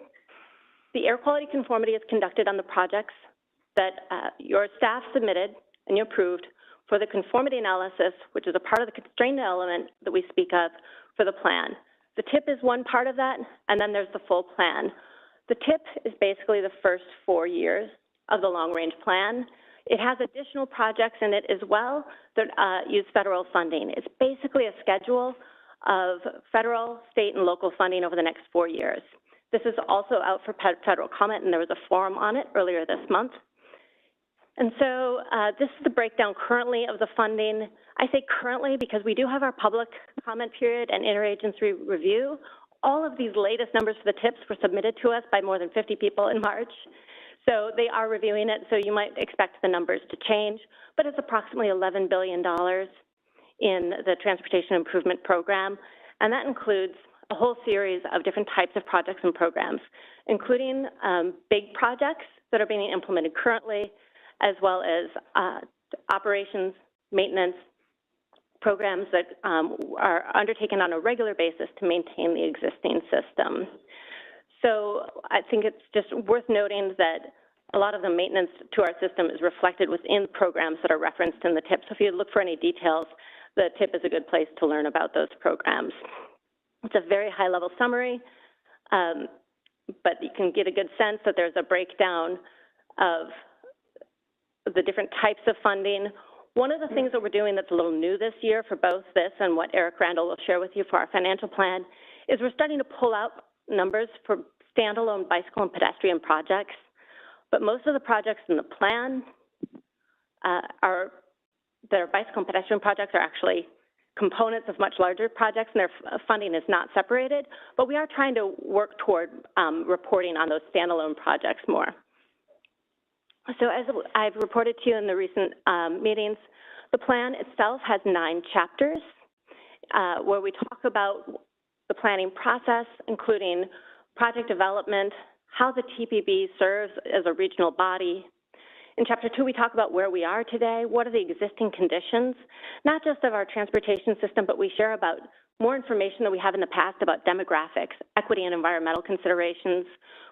The air quality conformity is conducted on the projects that your staff submitted and you approved for the conformity analysis, which is a part of the constraint element that we speak of for the plan. The TIP is one part of that, and then there's the full plan. The TIP is basically the first 4 years of the long-range plan. It has additional projects in it as well that use federal funding. It's basically a schedule of federal, state, and local funding over the next 4 years. This is also out for federal comment, and there was a forum on it earlier this month. And so this is the breakdown currently of the funding. I say currently because we do have our public comment period and interagency review. All of these latest numbers for the TIPs were submitted to us by more than 50 people in March. So they are reviewing it, so you might expect the numbers to change, but it's approximately $11 billion in the Transportation Improvement Program, and that includes a whole series of different types of projects and programs, including big projects that are being implemented currently, as well as operations, maintenance, programs that are undertaken on a regular basis to maintain the existing system. So I think it's just worth noting that a lot of the maintenance to our system is reflected within programs that are referenced in the TIP. So if you look for any details, the TIP is a good place to learn about those programs. It's a very high-level summary, but you can get a good sense that there's a breakdown of the different types of funding. One of the things that we're doing that's a little new this year for both this and what Eric Randall will share with you for our financial plan is we're starting to pull out numbers for standalone bicycle and pedestrian projects. But most of the projects in the plan are their bicycle and pedestrian projects are actually components of much larger projects, and their funding is not separated, but we are trying to work toward reporting on those standalone projects more. So as I've reported to you in the recent meetings, the plan itself has 9 chapters where we talk about the planning process, including project development, how the TPB serves as a regional body. In Chapter 2, we talk about where we are today, what are the existing conditions, not just of our transportation system, but we share about more information than we have in the past about demographics, equity and environmental considerations.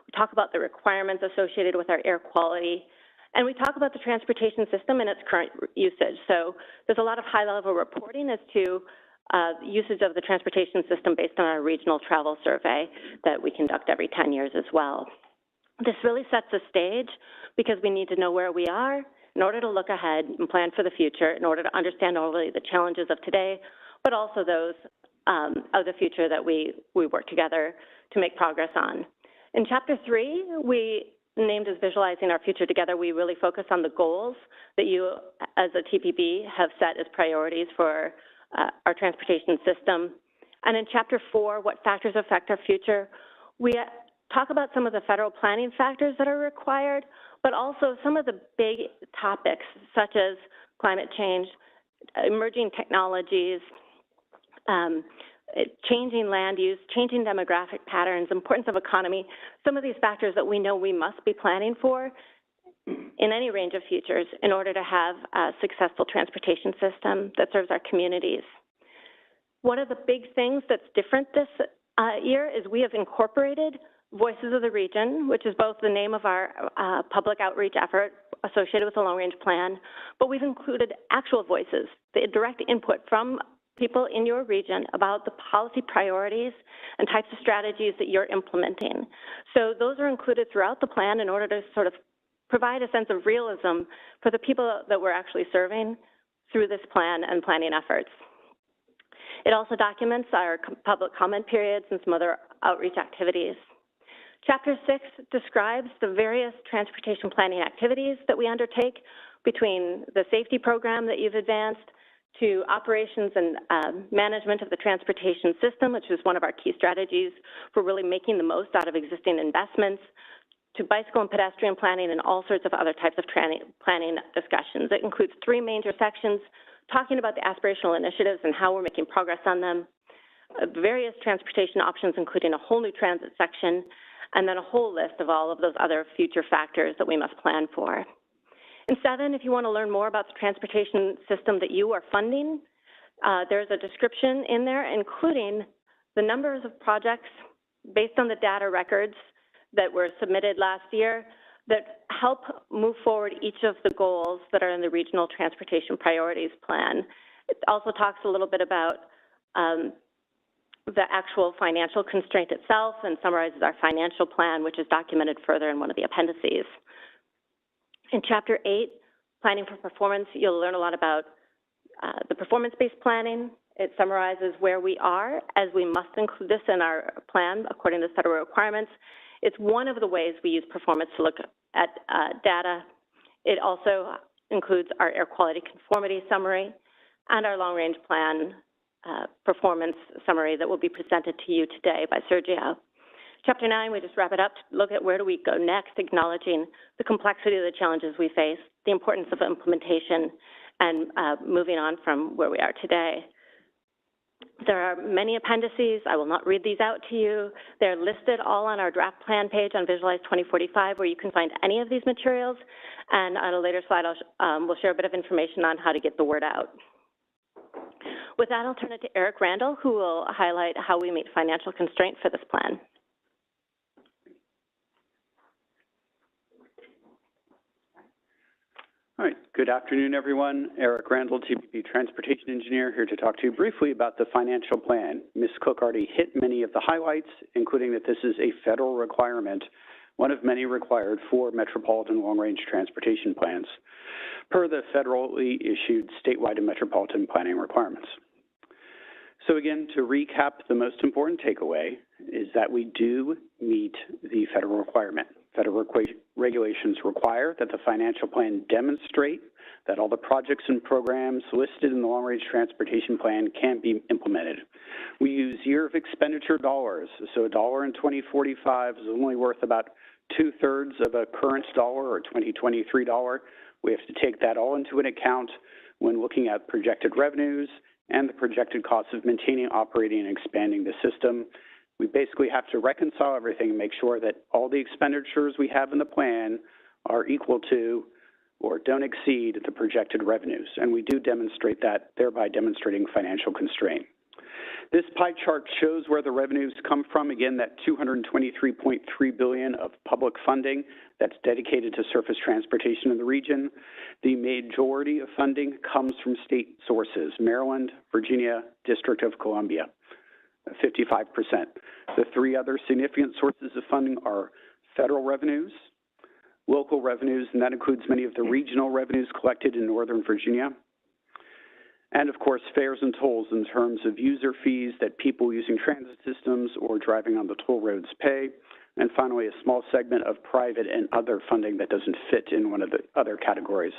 We talk about the requirements associated with our air quality, and we talk about the transportation system and its current usage. So there's a lot of high-level reporting as to usage of the transportation system based on our regional travel survey that we conduct every 10 years as well. This really sets the stage because we need to know where we are in order to look ahead and plan for the future, in order to understand not only the challenges of today, but also those of the future that we work together to make progress on. In Chapter 3, we named as Visualizing Our Future Together, we really focus on the goals that you as a TPB have set as priorities for our transportation system. And in Chapter 4, What Factors Affect Our Future, we talk about some of the federal planning factors that are required, but also some of the big topics such as climate change, emerging technologies, changing land use, changing demographic patterns, importance of economy, some of these factors that we know we must be planning for in any range of futures in order to have a successful transportation system that serves our communities. One of the big things that's different this year is we have incorporated Voices of the Region, which is both the name of our public outreach effort associated with the long-range plan, but we've included actual voices, the direct input from people in your region about the policy priorities and types of strategies that you're implementing. So those are included throughout the plan in order to sort of provide a sense of realism for the people that we're actually serving through this plan and planning efforts. It also documents our public comment periods and some other outreach activities. Chapter 6 describes the various transportation planning activities that we undertake, between the safety program that you've advanced to operations and management of the transportation system, which is one of our key strategies for really making the most out of existing investments, to bicycle and pedestrian planning and all sorts of other types of planning discussions. It includes 3 major sections talking about the aspirational initiatives and how we're making progress on them, various transportation options, including a whole new transit section, and then a whole list of all of those other future factors that we must plan for. In 7, if you want to learn more about the transportation system that you are funding, there's a description in there, including the numbers of projects based on the data records that were submitted last year that help move forward each of the goals that are in the Regional Transportation Priorities Plan. It also talks a little bit about the actual financial constraint itself and summarizes our financial plan, which is documented further in one of the appendices. In Chapter 8, Planning for Performance, you'll learn a lot about the performance-based planning. It summarizes where we are, as we must include this in our plan according to federal requirements. It's one of the ways we use performance to look at data. It also includes our air quality conformity summary and our long-range plan performance summary that will be presented to you today by Sergio. Chapter 9, we just wrap it up to look at where do we go next, acknowledging the complexity of the challenges we face, the importance of implementation, and moving on from where we are today. There are many appendices. I will not read these out to you. They're listed all on our draft plan page on Visualize 2045, where you can find any of these materials. And on a later slide, we'll share a bit of information on how to get the word out. With that, I'll turn it to Eric Randall, who will highlight how we meet financial constraint for this plan. All right, good afternoon, everyone. Eric Randall, TPB Transportation Engineer, here to talk to you briefly about the financial plan. Ms. Cook already hit many of the highlights, including that this is a federal requirement, one of many required for metropolitan long-range transportation plans, per the federally issued statewide and metropolitan planning requirements. So again, to recap, the most important takeaway is that we do meet the federal requirement. Federal regulations require that the financial plan demonstrate that all the projects and programs listed in the long-range transportation plan can be implemented. We use year of expenditure dollars, so a dollar in 2045 is only worth about 2/3 of a current dollar or 2023 dollar. We have to take that all into an account when looking at projected revenues and the projected costs of maintaining, operating, and expanding the system. We basically have to reconcile everything and make sure that all the expenditures we have in the plan are equal to or don't exceed the projected revenues. And we do demonstrate that, thereby demonstrating financial constraint. This pie chart shows where the revenues come from. Again, that $223.3 billion of public funding that's dedicated to surface transportation in the region. The majority of funding comes from state sources, Maryland, Virginia, District of Columbia, 55%. The three other significant sources of funding are federal revenues, local revenues, and that includes many of the regional revenues collected in Northern Virginia, and of course, fares and tolls in terms of user fees that people using transit systems or driving on the toll roads pay. And finally, a small segment of private and other funding that doesn't fit in one of the other categories,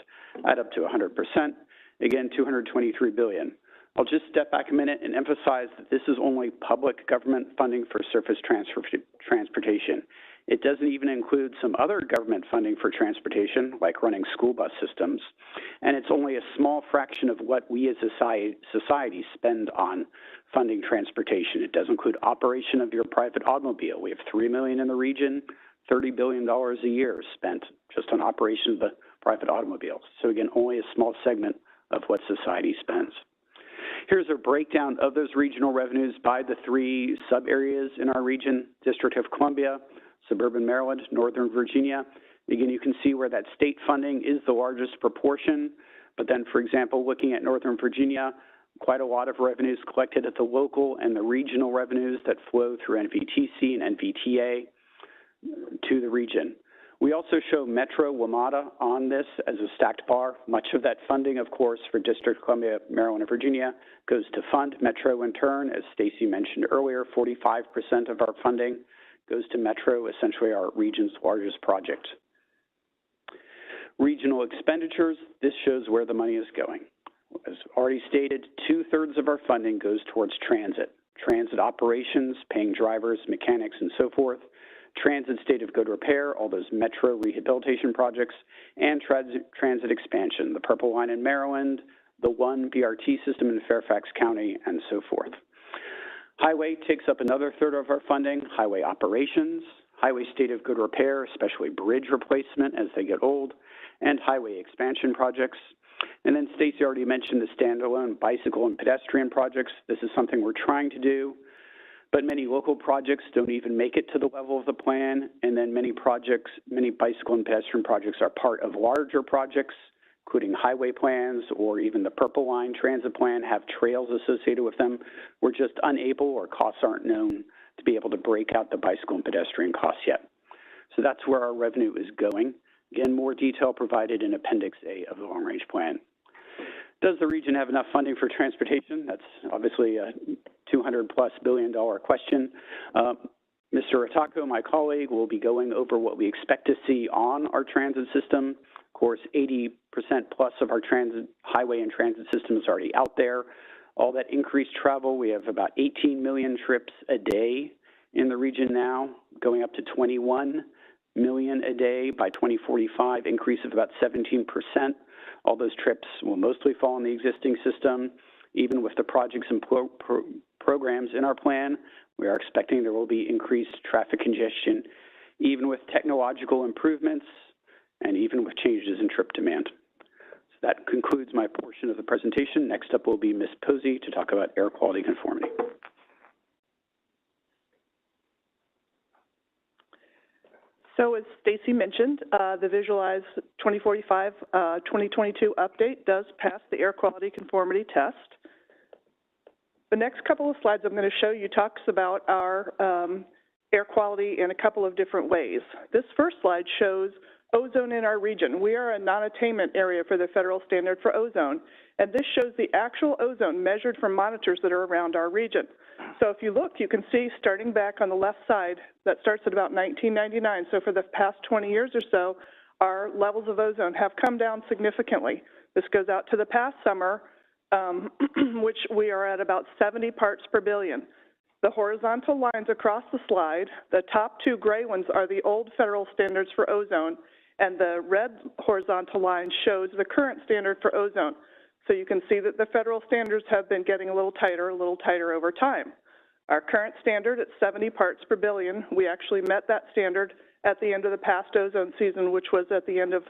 add up to 100%. Again, $223 billion. I'll just step back a minute and emphasize that this is only public government funding for surface transportation. It doesn't even include some other government funding for transportation, like running school bus systems. And it's only a small fraction of what we as a society spend on funding transportation. It does include operation of your private automobile. We have 3 million in the region, $30 billion a year spent just on operation of the private automobiles. So again, only a small segment of what society spends. Here's a breakdown of those regional revenues by the three sub-areas in our region: District of Columbia, suburban Maryland, Northern Virginia. Again, you can see where that state funding is the largest proportion. But then, for example, looking at Northern Virginia, quite a lot of revenues collected at the local and the regional revenues that flow through NVTC and NVTA to the region. We also show Metro WMATA on this as a stacked bar. Much of that funding, of course, for District of Columbia, Maryland, and Virginia goes to fund Metro in turn. As Stacy mentioned earlier, 45% of our funding goes to Metro, essentially our region's largest project. Regional expenditures, this shows where the money is going. As already stated, 2/3 of our funding goes towards transit operations, paying drivers, mechanics, and so forth, transit state of good repair, all those Metro rehabilitation projects, and transit expansion, the Purple Line in Maryland, the one BRT system in Fairfax County, and so forth. Highway takes up another 1/3 of our funding, highway operations, highway state of good repair, especially bridge replacement as they get old, and highway expansion projects. And then Stacy already mentioned the standalone bicycle and pedestrian projects. This is something we're trying to do, but many local projects don't even make it to the level of the plan. And then many bicycle and pedestrian projects are part of larger projects, including highway plans or even the Purple Line transit plan have trails associated with them. We're just unable, or costs aren't known, to be able to break out the bicycle and pedestrian costs yet. So that's where our revenue is going. Again, more detail provided in Appendix A of the Long Range Plan. Does the region have enough funding for transportation? That's obviously a $200+ billion question. Mr. Atako, my colleague, will be going over what we expect to see on our transit system. Of course, 80% plus of our transit, highway and transit system is already out there. All that increased travel, we have about 18 million trips a day in the region now, going up to 21 million a day by 2045, increase of about 17%. All those trips will mostly fall in the existing system. Even with the projects and programs in our plan, we are expecting there will be increased traffic congestion, even with technological improvements and even with changes in trip demand. So that concludes my portion of the presentation. Next up will be Ms. Posey to talk about air quality conformity. So as Stacy mentioned, the Visualize 2045-2022 update does pass the air quality conformity test. The next couple of slides I'm going to show you talks about our air quality in a couple of different ways. This first slide shows ozone in our region. We are a non-attainment area for the federal standard for ozone, and this shows the actual ozone measured from monitors that are around our region. So if you look, you can see starting back on the left side, that starts at about 1999. So for the past 20 years or so, our levels of ozone have come down significantly. This goes out to the past summer, which we are at about 70 parts per billion. The horizontal lines across the slide, the top two gray ones are the old federal standards for ozone, and the red horizontal line shows the current standard for ozone. So you can see that the federal standards have been getting a little tighter over time. Our current standard at 70 parts per billion, we actually met that standard at the end of the past ozone season, which was at the end of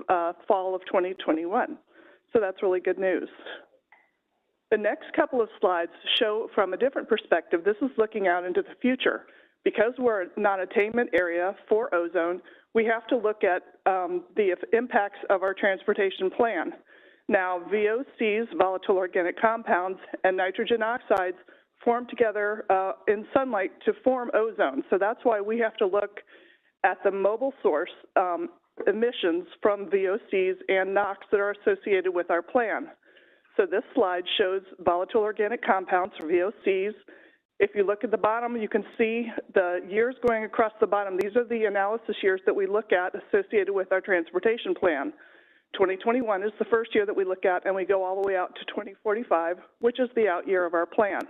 fall of 2021. So that's really good news. The next couple of slides show from a different perspective. This is looking out into the future. Because we're a non-attainment area for ozone, we have to look at the impacts of our transportation plan. Now, VOCs, volatile organic compounds, and nitrogen oxides form together in sunlight to form ozone. So that's why we have to look at the mobile source emissions from VOCs and NOx that are associated with our plan. So this slide shows volatile organic compounds, or VOCs. If you look at the bottom, you can see the years going across the bottom. These are the analysis years that we look at associated with our transportation plan. 2021 is the first year that we look at, and we go all the way out to 2045, which is the out year of our plan.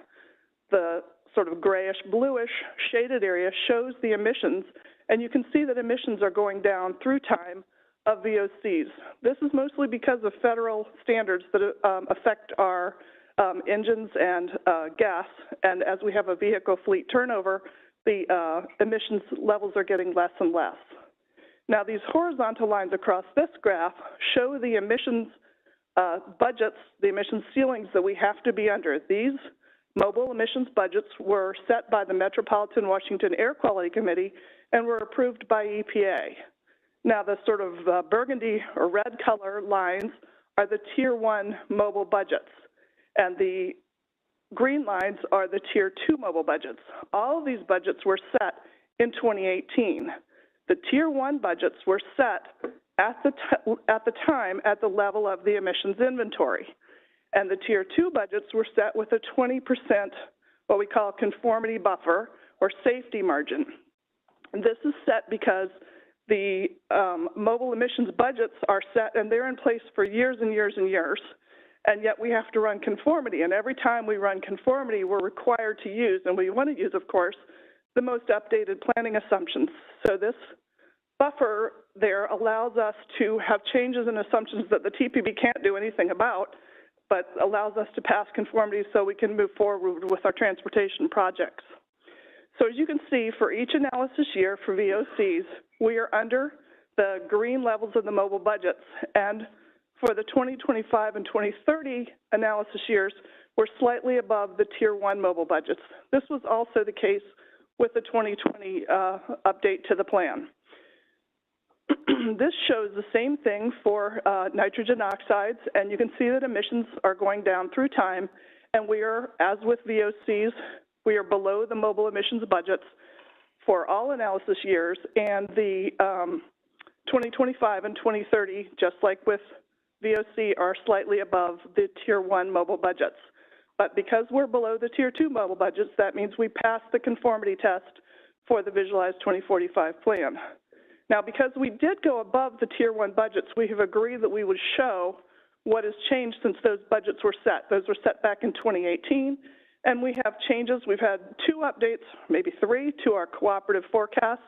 The sort of grayish, bluish shaded area shows the emissions, and you can see that emissions are going down through time of VOCs. This is mostly because of federal standards that affect our engines and gas, and as we have a vehicle fleet turnover, the emissions levels are getting less and less. Now, these horizontal lines across this graph show the emissions budgets, the emissions ceilings that we have to be under. These mobile emissions budgets were set by the Metropolitan Washington Air Quality Committee and were approved by EPA. Now, the sort of burgundy or red color lines are the Tier 1 mobile budgets, and the green lines are the Tier 2 mobile budgets. All of these budgets were set in 2018. The Tier 1 budgets were set at the time at the level of the emissions inventory, and the Tier 2 budgets were set with a 20%, what we call conformity buffer or safety margin. And this is set because the mobile emissions budgets are set, and they're in place for years and years and years, and yet we have to run conformity. And every time we run conformity, we're required to use, and we want to use, of course, the most updated planning assumptions. So this buffer there allows us to have changes in assumptions that the TPB can't do anything about, but allows us to pass conformity so we can move forward with our transportation projects. So as you can see, for each analysis year for VOCs, we are under the green levels of the mobile budgets. And for the 2025 and 2030 analysis years, we're slightly above the Tier 1 mobile budgets. This was also the case with the 2020 update to the plan. This shows the same thing for nitrogen oxides, and you can see that emissions are going down through time, and we are, as with VOCs, we are below the mobile emissions budgets for all analysis years, and the 2025 and 2030, just like with VOC, are slightly above the Tier 1 mobile budgets. But because we're below the Tier 2 mobile budgets, that means we passed the conformity test for the Visualized 2045 plan. Now, because we did go above the Tier 1 budgets, we have agreed that we would show what has changed since those budgets were set. Those were set back in 2018, and we have changes. We've had 2 updates, maybe 3, to our cooperative forecast.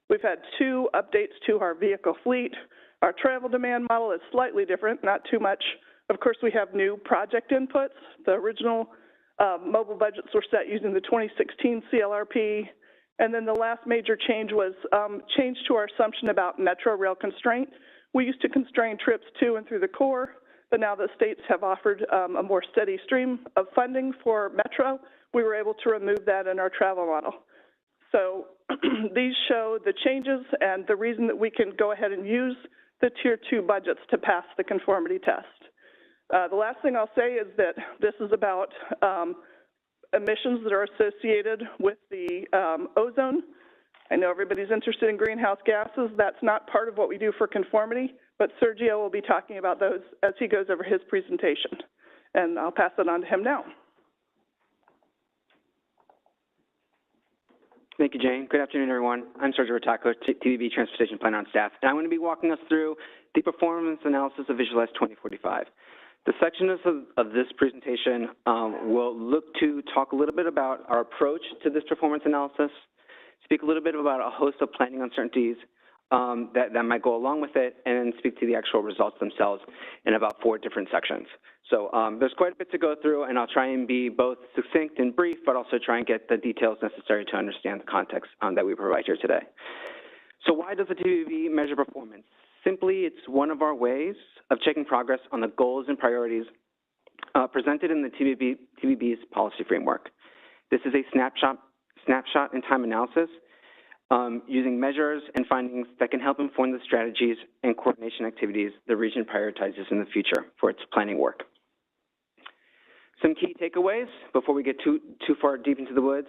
We've had 2 updates to our vehicle fleet. Our travel demand model is slightly different, not too much. Of course, we have new project inputs. The original mobile budgets were set using the 2016 CLRP. And then the last major change was change to our assumption about metro rail constraint. We used to constrain trips to and through the core, but now that states have offered a more steady stream of funding for metro, we were able to remove that in our travel model. So these show the changes and the reason that we can go ahead and use the Tier 2 budgets to pass the conformity test. The last thing I'll say is that this is about emissions that are associated with the ozone. I know everybody's interested in greenhouse gases. That's not part of what we do for conformity, but Sergio will be talking about those as he goes over his presentation. And I'll pass it on to him now. Thank you, Jane. Good afternoon, everyone. I'm Sergio Rotacco, TPB Transportation Planner on staff, and I'm going to be walking us through the performance analysis of Visualize 2045. The section of this presentation will look to talk a little bit about our approach to this performance analysis, speak a little bit about a host of planning uncertainties that might go along with it, and then speak to the actual results themselves in about 4 different sections. So there's quite a bit to go through, and I'll try and be both succinct and brief, but also try and get the details necessary to understand the context that we provide here today. So why does the TPB measure performance? Simply, it's one of our ways of checking progress on the goals and priorities presented in the TPB's policy framework. This is a snapshot in time analysis using measures and findings that can help inform the strategies and coordination activities the region prioritizes in the future for its planning work. Some key takeaways before we get too far deep into the woods.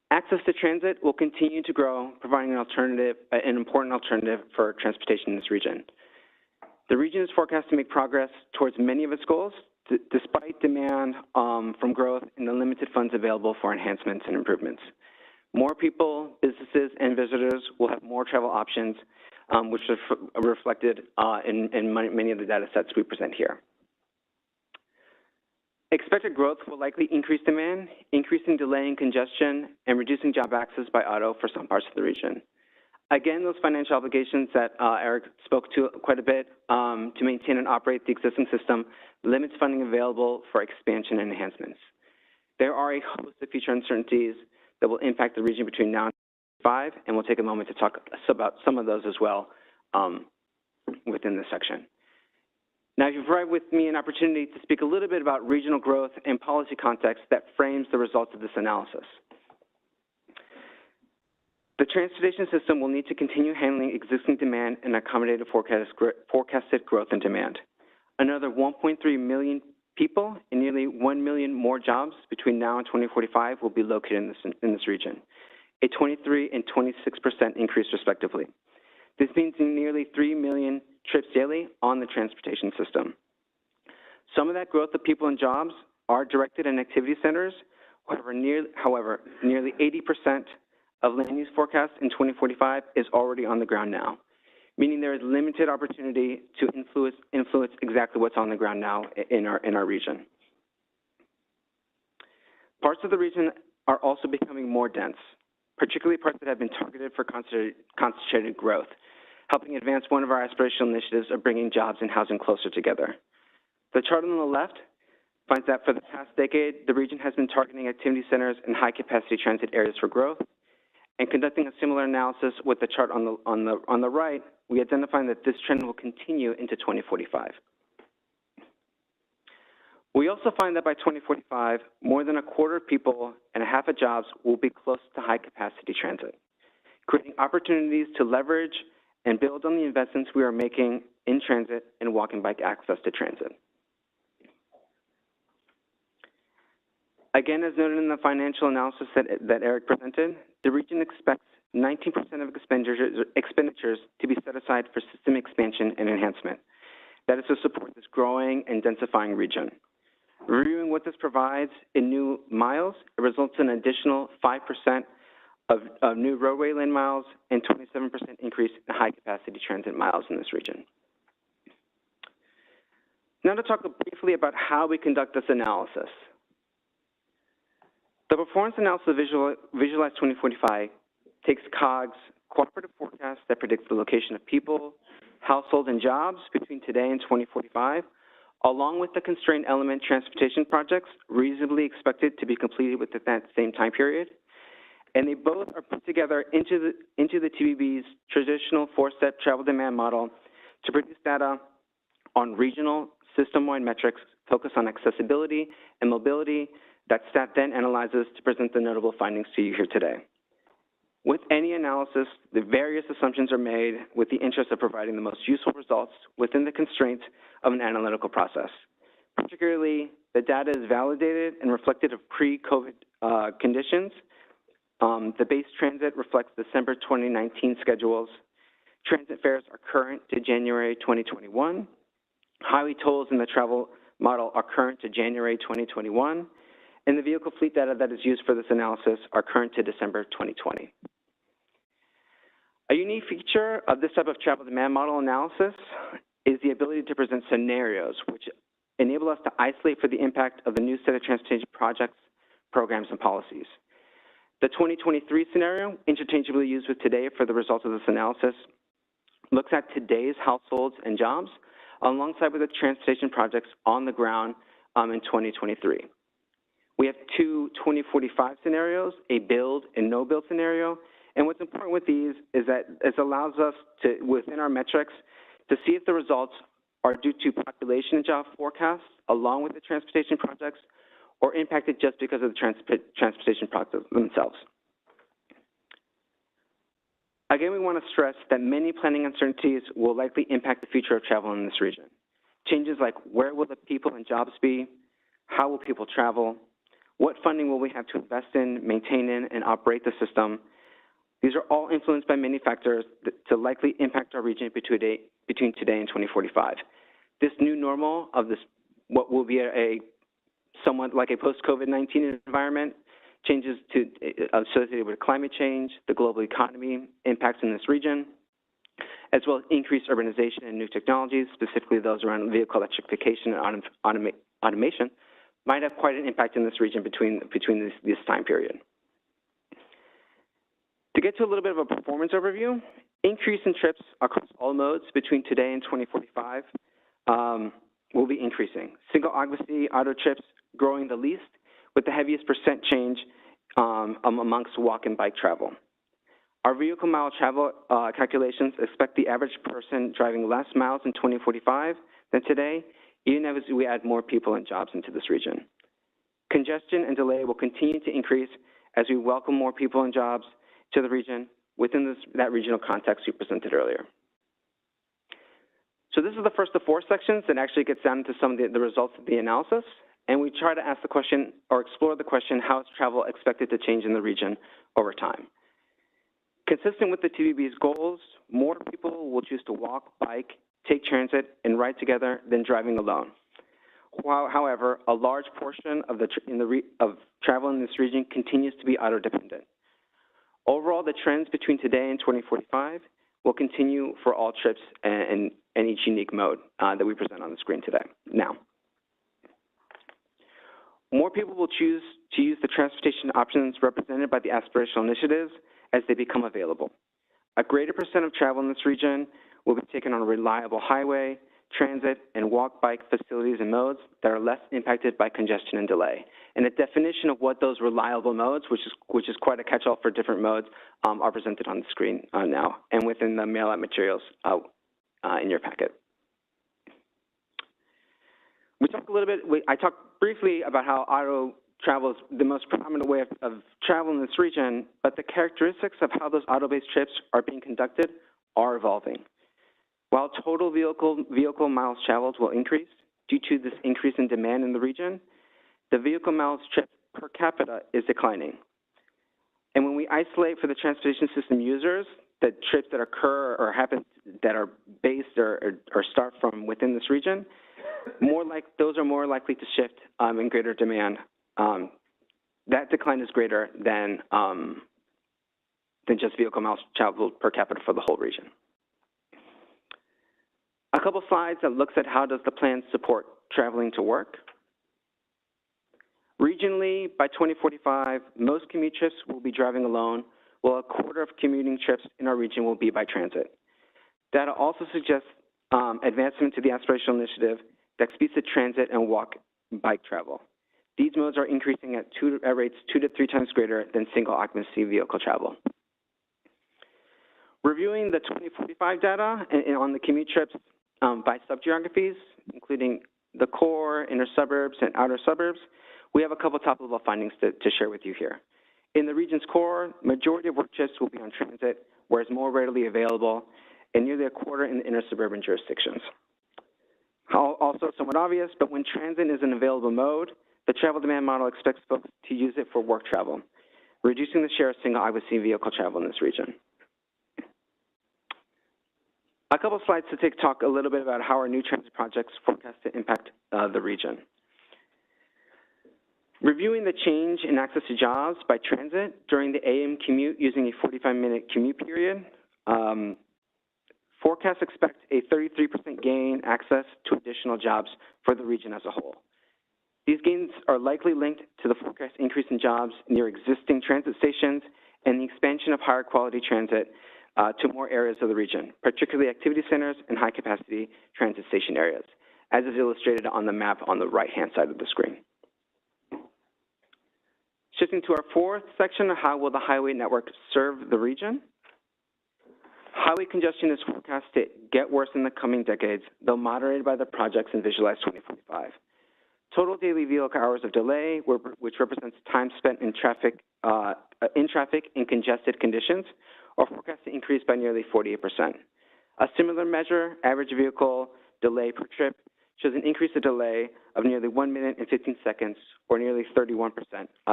Access to transit will continue to grow, providing an important alternative for transportation in this region. The region is forecast to make progress towards many of its goals, despite demand from growth and the limited funds available for enhancements and improvements. More people, businesses, and visitors will have more travel options, which is reflected in many of the data sets we present here. Expected growth will likely increase demand, increasing delay and congestion, and reducing job access by auto for some parts of the region. Again, those financial obligations that Eric spoke to quite a bit to maintain and operate the existing system limits funding available for expansion and enhancements. There are a host of future uncertainties that will impact the region between now and 2025, and we'll take a moment to talk about some of those as well within this section. Now, you've provided with me an opportunity to speak a little bit about regional growth and policy context that frames the results of this analysis. The transportation system will need to continue handling existing demand and accommodate a forecasted growth in demand. Another 1.3 million people and nearly 1 million more jobs between now and 2045 will be located in this region, a 23% and 26% increase respectively. This means nearly 3 million trips daily on the transportation system. Some of that growth of people and jobs are directed in activity centers. However, nearly 80% of land use forecast in 2045 is already on the ground now, meaning there is limited opportunity to influence exactly what's on the ground now in our region. Parts of the region are also becoming more dense, particularly parts that have been targeted for concentrated growth, helping advance one of our aspirational initiatives of bringing jobs and housing closer together. The chart on the left finds that for the past decade, the region has been targeting activity centers and high-capacity transit areas for growth. And conducting a similar analysis with the chart on the right, we identified that this trend will continue into 2045. We also find that by 2045, more than a quarter of people and half of jobs will be close to high-capacity transit, creating opportunities to leverage and build on the investments we are making in transit and walk and bike access to transit. Again, as noted in the financial analysis that Eric presented, the region expects 19% of expenditures to be set aside for system expansion and enhancement. That is to support this growing and densifying region. Reviewing what this provides in new miles, it results in an additional 5% of new roadway lane miles and 27% increase in high-capacity transit miles in this region. Now to talk briefly about how we conduct this analysis. The performance analysis of Visualize 2045 takes COG's cooperative forecast that predicts the location of people, households, and jobs between today and 2045, along with the constrained element transportation projects reasonably expected to be completed within that same time period. And they both are put together into the TPB's traditional 4-step travel demand model to produce data on regional system-wide metrics focused on accessibility and mobility that staff then analyzes to present the notable findings to you here today. With any analysis, the various assumptions are made with the interest of providing the most useful results within the constraints of an analytical process. Particularly, the data is validated and reflective of pre-COVID conditions. The base transit reflects December 2019 schedules. Transit fares are current to January 2021. Highway tolls in the travel model are current to January 2021. and the vehicle fleet data that is used for this analysis are current to December 2020. A unique feature of this type of travel demand model analysis is the ability to present scenarios which enable us to isolate for the impact of the new set of transportation projects, programs, and policies. The 2023 scenario, interchangeably used with today for the results of this analysis, looks at today's households and jobs alongside with the transportation projects on the ground in 2023. We have two 2045 scenarios, a build and no build scenario, and what's important with these is that it allows us to, within our metrics, to see if the results are due to population and job forecasts along with the transportation projects or impacted just because of the transportation projects themselves. Again, we want to stress that many planning uncertainties will likely impact the future of travel in this region. Changes like where will the people and jobs be, how will people travel, what funding will we have to invest in, maintain in, and operate the system. These are all influenced by many factors to likely impact our region between today and 2045. This new normal of this, what will be a somewhat like a post-COVID-19 environment, changes associated with climate change, the global economy, impacts in this region, as well as increased urbanization and new technologies, specifically those around vehicle electrification and automation, might have quite an impact in this region between this time period. To get to a little bit of a performance overview, increase in trips across all modes between today and 2045 will be increasing. Single occupancy auto trips growing the least, with the heaviest percent change amongst walk and bike travel. Our vehicle mile travel calculations expect the average person driving less miles in 2045 than today, even as we add more people and jobs into this region. Congestion and delay will continue to increase as we welcome more people and jobs to the region within that regional context we presented earlier. So this is the first of four sections that actually gets down into some of the results of the analysis, and we try to ask the question or explore the question, how is travel expected to change in the region over time? Consistent with the TPB's goals, more people will choose to walk, bike, take transit, and ride together than driving alone. However, a large portion of travel in this region continues to be auto-dependent. Overall, the trends between today and 2045 will continue for all trips and each unique mode that we present on the screen today. Now, more people will choose to use the transportation options represented by the aspirational initiatives as they become available. A greater percent of travel in this region will be taken on a reliable highway, transit, and walk bike facilities and modes that are less impacted by congestion and delay. And a definition of what those reliable modes, which is quite a catch-all for different modes, are presented on the screen now and within the mail-out materials in your packet. We talked a little bit, I talked briefly about how auto travel is the most predominant way of travel in this region, but the characteristics of how those auto-based trips are being conducted are evolving. While total vehicle miles traveled will increase due to this increase in demand in the region, the vehicle miles tripped per capita is declining. And when we isolate for the transportation system users, the trips that occur or happen that are based or start from within this region, those are more likely to shift in greater demand. That decline is greater than just vehicle miles traveled per capita for the whole region. A couple slides that looks at how does the plan support traveling to work. Regionally, by 2045, most commute trips will be driving alone, while a quarter of commuting trips in our region will be by transit. Data also suggests advancement to the aspirational initiative that speeds to transit and walk bike travel. These modes are increasing at rates 2 to 3 times greater than single occupancy vehicle travel. Reviewing the 2045 data and on the commute trips by subgeographies, including the core, inner suburbs, and outer suburbs, we have a couple top-level findings to share with you here. In the region's core, majority of work trips will be on transit, whereas more readily available, and nearly a quarter in the inner suburban jurisdictions. Also somewhat obvious, but when transit is an available mode, the travel demand model expects folks to use it for work travel, reducing the share of single occupancy vehicle travel in this region. A couple slides to talk a little bit about how our new transit projects forecast to impact the region. Reviewing the change in access to jobs by transit during the AM commute using a 45-minute commute period. Forecasts expect a 33% gain access to additional jobs for the region as a whole. These gains are likely linked to the forecast increase in jobs near existing transit stations and the expansion of higher quality transit to more areas of the region, particularly activity centers and high capacity transit station areas, as is illustrated on the map on the right-hand side of the screen. Shifting to our fourth section, how will the highway network serve the region? Highway congestion is forecast to get worse in the coming decades, though moderated by the projects in Visualize 2045. Total daily vehicle hours of delay, which represents time spent in traffic in congested conditions, are forecast to increase by nearly 48%. A similar measure, average vehicle delay per trip, shows an increase of delay of nearly 1 minute and 15 seconds, or nearly 31%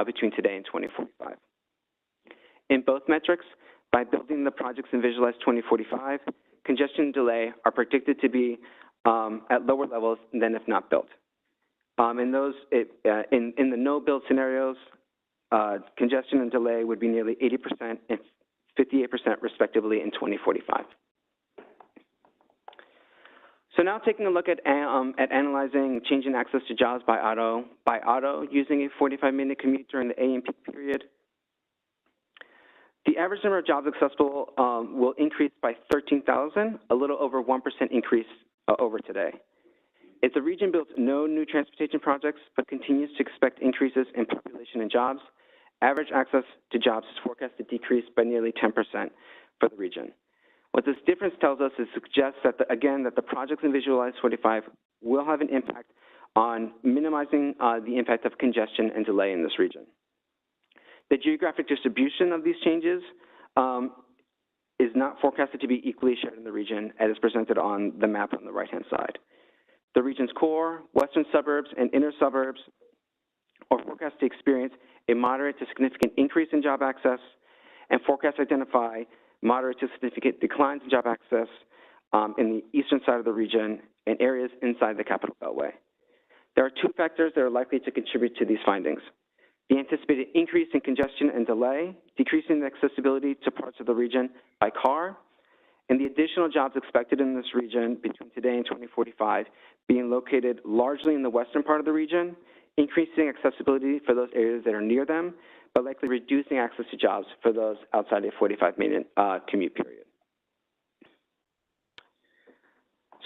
between today and 2045. In both metrics, by building the projects in Visualize 2045, congestion and delay are predicted to be at lower levels than if not built. In the no-build scenarios, congestion and delay would be nearly 80% and 58% respectively in 2045. So now taking a look at analyzing change in access to jobs by auto using a 45-minute commute during the AM peak period. The average number of jobs accessible will increase by 13,000, a little over 1% increase over today. If the region builds no new transportation projects but continues to expect increases in population and jobs, average access to jobs is forecast to decrease by nearly 10% for the region. What this difference tells us is suggests that, that the projects in Visualize 45 will have an impact on minimizing the impact of congestion and delay in this region. The geographic distribution of these changes is not forecasted to be equally shared in the region, as is presented on the map on the right-hand side. The region's core, western suburbs, and inner suburbs are forecast to experience a moderate to significant increase in job access, and forecasts identify moderate to significant declines in job access in the eastern side of the region and areas inside the Capital Beltway. There are two factors that are likely to contribute to these findings: the anticipated increase in congestion and delay, decreasing the accessibility to parts of the region by car, and the additional jobs expected in this region between today and 2045 being located largely in the western part of the region, increasing accessibility for those areas that are near them, but likely reducing access to jobs for those outside a 45-minute commute period.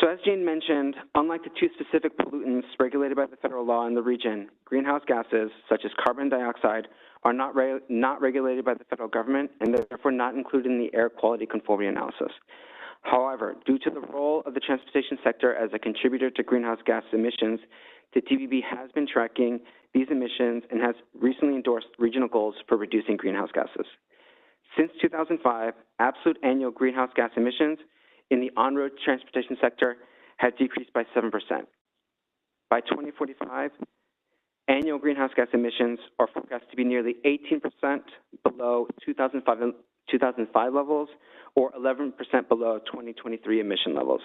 So as Jane mentioned, unlike the two specific pollutants regulated by the federal law in the region, greenhouse gases, such as carbon dioxide, are not regulated by the federal government and therefore not included in the air quality conformity analysis. However, due to the role of the transportation sector as a contributor to greenhouse gas emissions, the TPB has been tracking these emissions and has recently endorsed regional goals for reducing greenhouse gases. Since 2005, absolute annual greenhouse gas emissions in the on-road transportation sector have decreased by 7%. By 2045, annual greenhouse gas emissions are forecast to be nearly 18% below 2005 levels, or 11% below 2023 emission levels,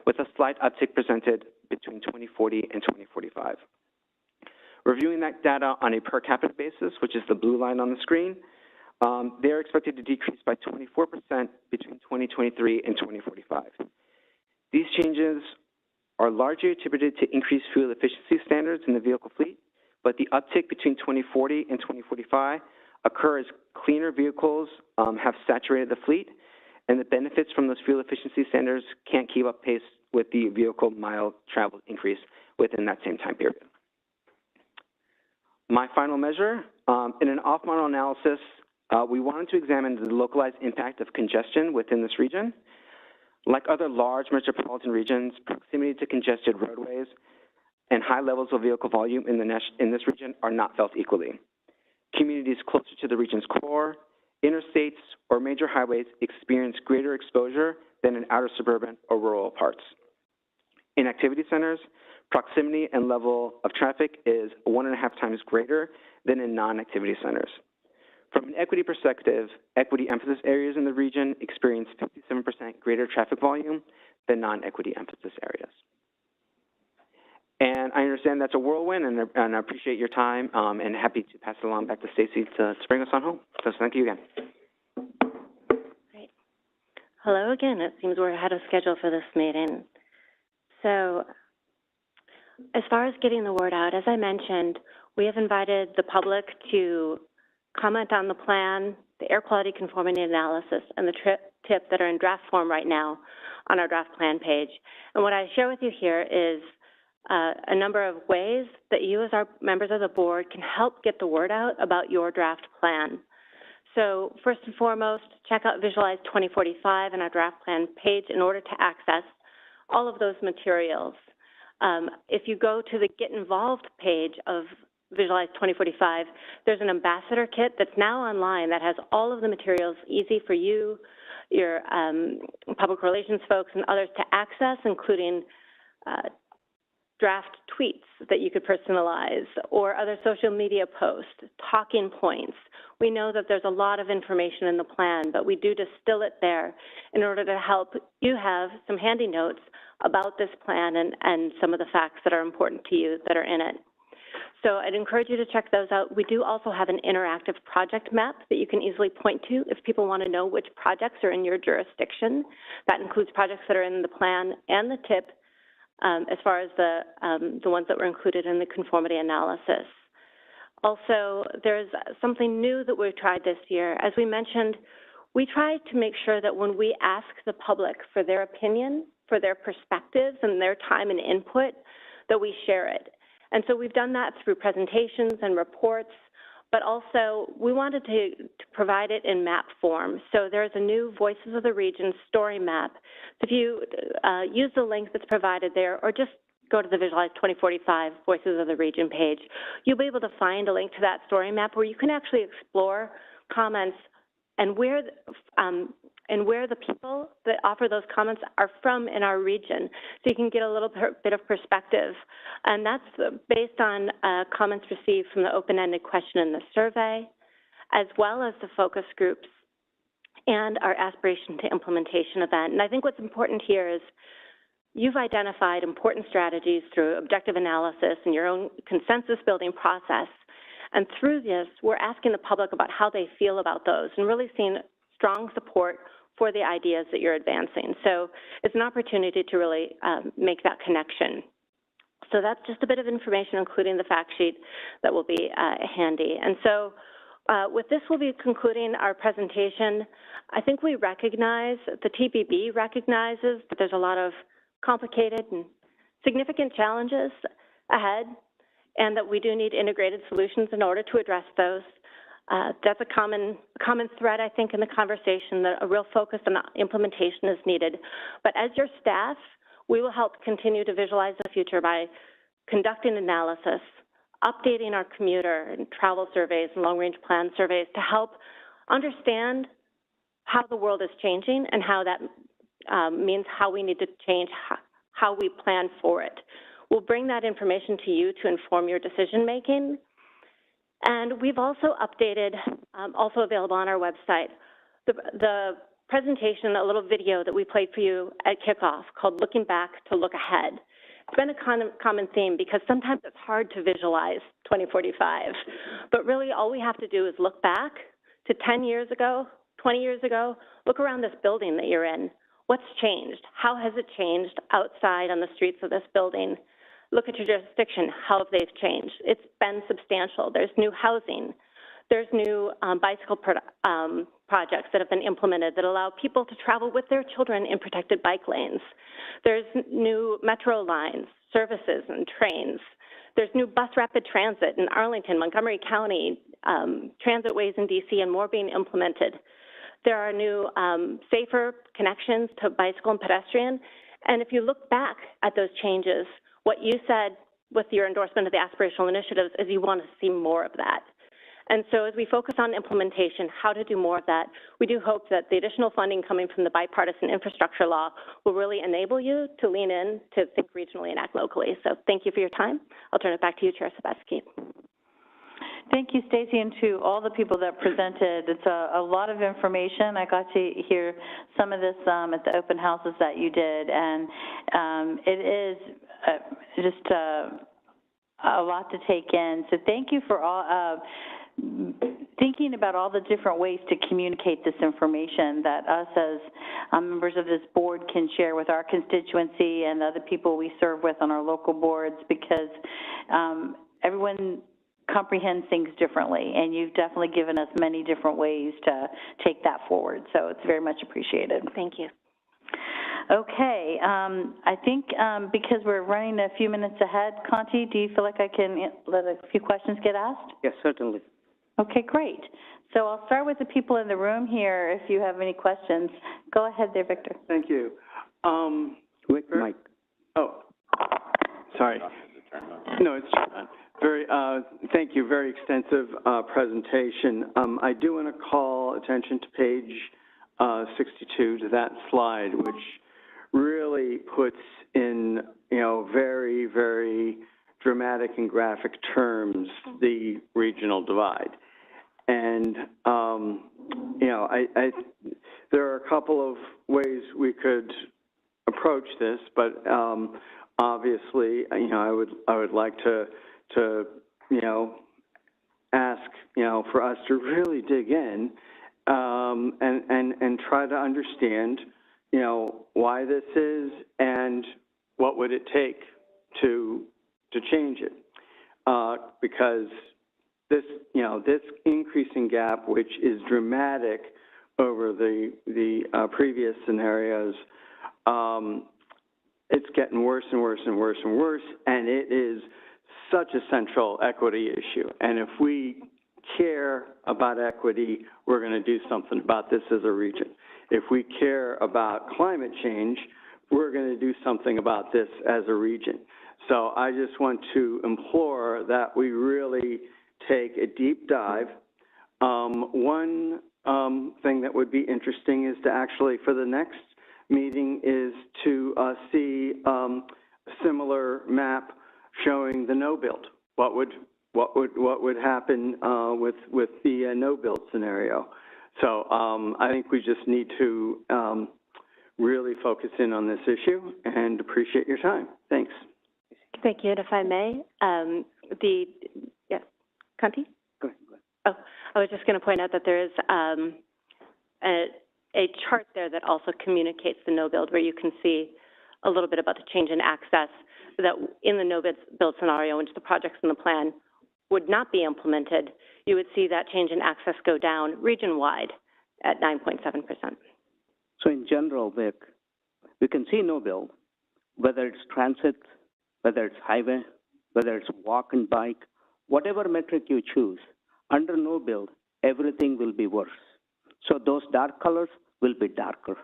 with a slight uptick presented between 2040 and 2045. Reviewing that data on a per capita basis, which is the blue line on the screen, they're expected to decrease by 24% between 2023 and 2045. These changes are largely attributed to increased fuel efficiency standards in the vehicle fleet, but the uptick between 2040 and 2045 occurs as cleaner vehicles have saturated the fleet, and the benefits from those fuel efficiency standards can't keep up pace with the vehicle mile traveled increase within that same time period. My final measure, in an off-model analysis, we wanted to examine the localized impact of congestion within this region. Like other large metropolitan regions, proximity to congested roadways and high levels of vehicle volume in this region are not felt equally. Communities closer to the region's core, interstates, or major highways experience greater exposure than in outer suburban or rural parts. In activity centers, proximity and level of traffic is 1.5 times greater than in non-activity centers. From an equity perspective, equity emphasis areas in the region experience 57% greater traffic volume than non-equity emphasis areas. And I understand that's a whirlwind, and I appreciate your time, and happy to pass it along back to Stacy to bring us on home. So thank you again. Great. Hello again. It seems we're ahead of schedule for this meeting. So as far as getting the word out, as I mentioned, we have invited the public to comment on the plan, the air quality conformity analysis, and the tip that are in draft form right now on our draft plan page. And what I share with you here is a number of ways that you as our members of the board can help get the word out about your draft plan. So first and foremost, check out Visualize 2045 on our draft plan page in order to access all of those materials. If you go to the Get Involved page of Visualize 2045, there's an ambassador kit that's now online that has all of the materials easy for you, your public relations folks, and others to access, including draft tweets that you could personalize or other social media posts, talking points. We know that there's a lot of information in the plan, but we do distill it there in order to help you have some handy notes about this plan and some of the facts that are important to you that are in it. So I'd encourage you to check those out. We do also have an interactive project map that you can easily point to if people want to know which projects are in your jurisdiction. That includes projects that are in the plan and the TIP, as far as the ones that were included in the conformity analysis. Also, there's something new that we've tried this year. As we mentioned, we tried to make sure that when we ask the public for their opinion, for their perspectives and their time and input, that we share it. And so we've done that through presentations and reports, but also we wanted to provide it in map form. So there's a new Voices of the Region story map. If you use the link that's provided there, or just go to the Visualize 2045 Voices of the Region page, you'll be able to find a link to that story map where you can actually explore comments and where the people that offer those comments are from in our region, so you can get a little bit of perspective. And that's based on comments received from the open-ended question in the survey, as well as the focus groups and our aspiration to implementation event. And I think what's important here is you've identified important strategies through objective analysis and your own consensus building process. And through this, we're asking the public about how they feel about those and really seeing strong support for the ideas that you're advancing. So it's an opportunity to really make that connection. So that's just a bit of information, including the fact sheet, that will be handy. And so with this, we'll be concluding our presentation. I think we recognize, the TPB recognizes that there's a lot of complicated and significant challenges ahead, and that we do need integrated solutions in order to address those. That's a common thread, I think, in the conversation, that a real focus on implementation is needed. But as your staff, we will help continue to visualize the future by conducting analysis, updating our commuter and travel surveys and long-range plan surveys to help understand how the world is changing and how that means how we need to change how we plan for it. We'll bring that information to you to inform your decision-making. And we've also updated, also available on our website, the presentation, a little video that we played for you at kickoff called Looking Back to Look Ahead. It's been a common theme because sometimes it's hard to visualize 2045, but really all we have to do is look back to 10 years ago, 20 years ago, look around this building that you're in. What's changed? How has it changed outside on the streets of this building? Look at your jurisdiction, how have they changed? It's been substantial. There's new housing. There's new bicycle projects that have been implemented that allow people to travel with their children in protected bike lanes. There's new metro lines, services, and trains. There's new bus rapid transit in Arlington, Montgomery County, transit ways in DC, and more being implemented. There are new safer connections to bicycle and pedestrian. And if you look back at those changes, what you said with your endorsement of the aspirational initiatives is you want to see more of that. And so as we focus on implementation, how to do more of that, we do hope that the additional funding coming from the bipartisan infrastructure law will really enable you to lean in, to think regionally and act locally. So thank you for your time. I'll turn it back to you, Chair Sebesky. Thank you, Stacy, and to all the people that presented. It's a lot of information. I got to hear some of this at the open houses that you did, and it is just a lot to take in. So thank you for all thinking about all the different ways to communicate this information that us as members of this board can share with our constituency and other people we serve with on our local boards, because everyone comprehends things differently, and you've definitely given us many different ways to take that forward. So it's very much appreciated. Thank you. Okay, I think because we're running a few minutes ahead, Conti, do you feel like I can let a few questions get asked? Yes, certainly. Okay, great. So I'll start with the people in the room here. If you have any questions, go ahead there, Victor. Thank you. Wait, Mike. Oh, sorry. No, it's very. Thank you. Very extensive presentation. I do want to call attention to page 62 to that slide, which really puts in, very, very dramatic and graphic terms the regional divide. And, there are a couple of ways we could approach this, but obviously, I would like to ask, for us to really dig in and try to understand, why this is and what would it take to change it, because this, this increasing gap, which is dramatic over the previous scenarios, it's getting worse and worse and worse and worse, and it is such a central equity issue. And if we care about equity, we're going to do something about this as a region. If we care about climate change, we're going to do something about this as a region. So I just want to implore that we really take a deep dive. One thing that would be interesting is to actually, for the next meeting, is to see a similar map showing the no build. What would happen with the no build scenario? So I think we just need to really focus in on this issue, and appreciate your time. Thanks. Thank you. And if I may, yes, Conti? Go ahead. Oh, I was just going to point out that there is a chart there that also communicates the no build, where you can see a little bit about the change in access, that in the no build scenario, in which the projects in the plan would not be implemented, you would see that change in access go down region-wide at 9.7%. So in general, Vic, we can see no build, whether it's transit, whether it's highway, whether it's walk and bike, whatever metric you choose, under no build, everything will be worse. So those dark colors will be darker,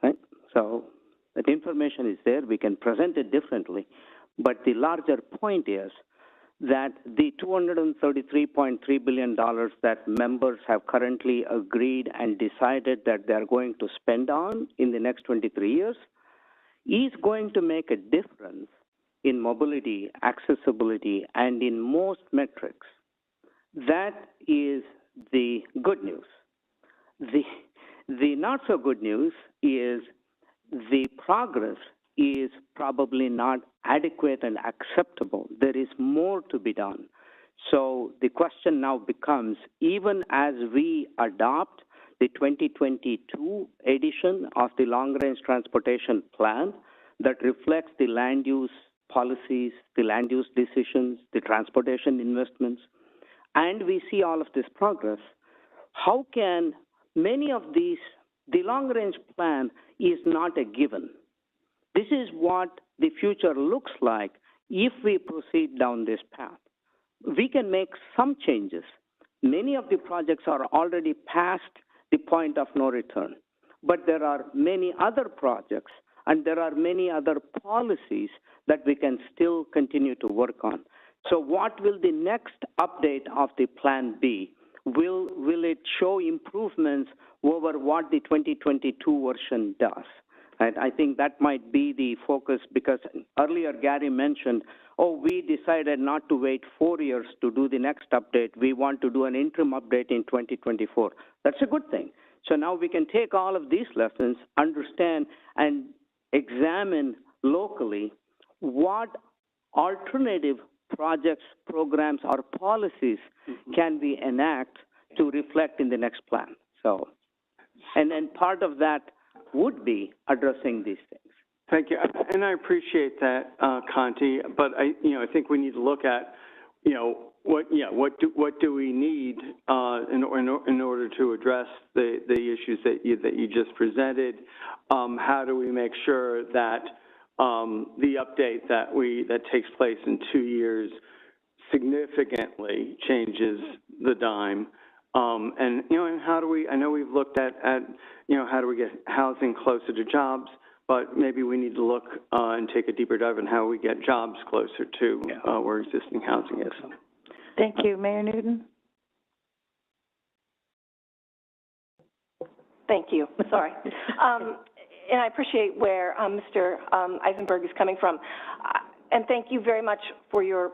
right? So that information is there. We can present it differently. But the larger point is that the $233.3 billion that members have currently agreed and decided that they're going to spend on in the next 23 years is going to make a difference in mobility, accessibility, and in most metrics. That is the good news. The not so good news is the progress is probably not adequate and acceptable. There is more to be done. So the question now becomes, even as we adopt the 2022 edition of the long-range transportation plan that reflects the land use policies, the land use decisions, the transportation investments, and we see all of this progress, how can many of these, the long-range plan is not a given. This is what the future looks like if we proceed down this path. We can make some changes. Many of the projects are already past the point of no return, but there are many other projects and there are many other policies that we can still continue to work on. So what will the next update of the plan be? Will it show improvements over what the 2022 version does? And I think that might be the focus, because earlier Gary mentioned, we decided not to wait 4 years to do the next update. We want to do an interim update in 2024. That's a good thing. So now we can take all of these lessons, understand, and examine locally what alternative projects, programs, or policies can we enact to reflect in the next plan? So, and then part of that would be addressing these things. Thank you, and I appreciate that, Conti. But I think we need to look at, what do we need in order to address the issues that you just presented? How do we make sure that the update that takes place in 2 years significantly changes the dime? And how do we? I know we've looked at how do we get housing closer to jobs, but maybe we need to look and take a deeper dive on how we get jobs closer to where existing housing is. Thank you. Mayor Newton? Thank you. Sorry. And I appreciate where Mr. Eisenberg is coming from. And thank you very much for your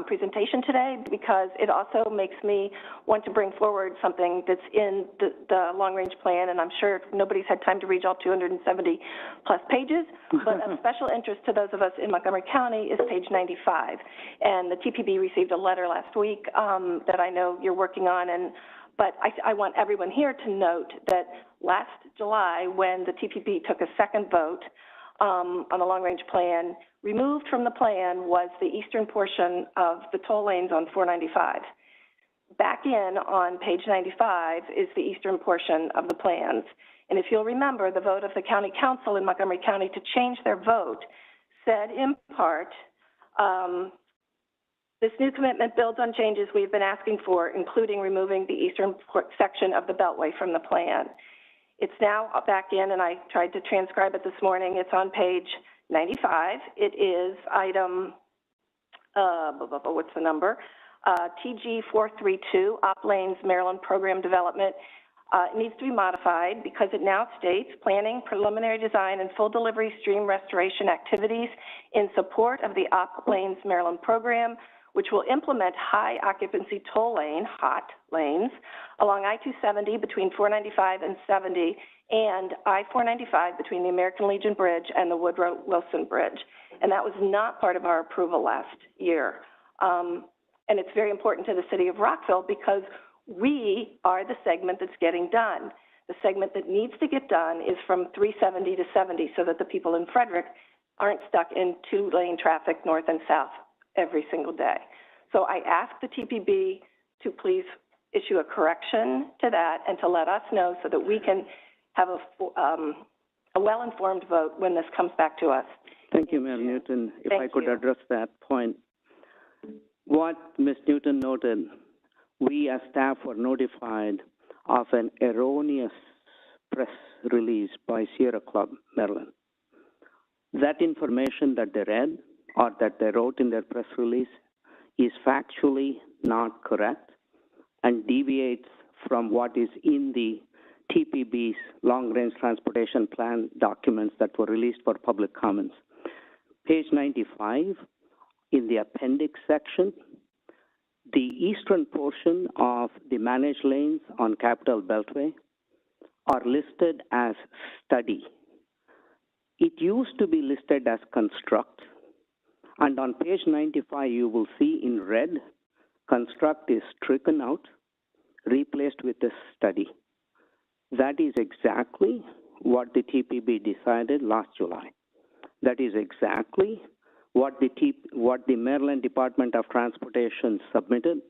presentation today, because it also makes me want to bring forward something that's in the long-range plan, and I'm sure nobody's had time to read all 270 plus pages, but of special interest to those of us in Montgomery County is page 95. And the TPB received a letter last week that I know you're working on, but I want everyone here to note that last July, when the TPB took a second vote on the long-range plan, removed from the plan was the eastern portion of the toll lanes on 495. Back in on page 95 is the eastern portion of the plans. And if you'll remember, the vote of the county council in Montgomery County to change their vote said in part, this new commitment builds on changes we've been asking for, including removing the eastern section of the Beltway from the plan. It's now back in, and I tried to transcribe it this morning. It's on page 95. It is item, what's the number? TG 432, Op Lanes Maryland Program Development. It needs to be modified because it now states planning, preliminary design, and full delivery stream restoration activities in support of the Op Lanes Maryland Program, which will implement high occupancy toll lane, HOT lanes, along I-270 between 495 and 70, and I-495 between the American Legion Bridge and the Woodrow Wilson Bridge. And that was not part of our approval last year. And it's very important to the city of Rockville because we are the segment that's getting done. The segment that needs to get done is from 370 to 70 so that the people in Frederick aren't stuck in two-lane traffic north and south every single day. So I asked the TPB to please issue a correction to that and to let us know so that we can have a well-informed vote when this comes back to us. Thank you, Mayor Newton. If I could address that point. What Ms. Newton noted, we as staff were notified of an erroneous press release by Sierra Club, Maryland. That information that they read or that they wrote in their press release is factually not correct and deviates from what is in the TPB's long-range transportation plan documents that were released for public comments. Page 95, in the appendix section, the eastern portion of the managed lanes on Capital Beltway are listed as study. It used to be listed as construct, and on page 95 you will see in red, construct is stricken out, replaced with a study. That is exactly what the TPB decided last July. That is exactly what the Maryland Department of Transportation submitted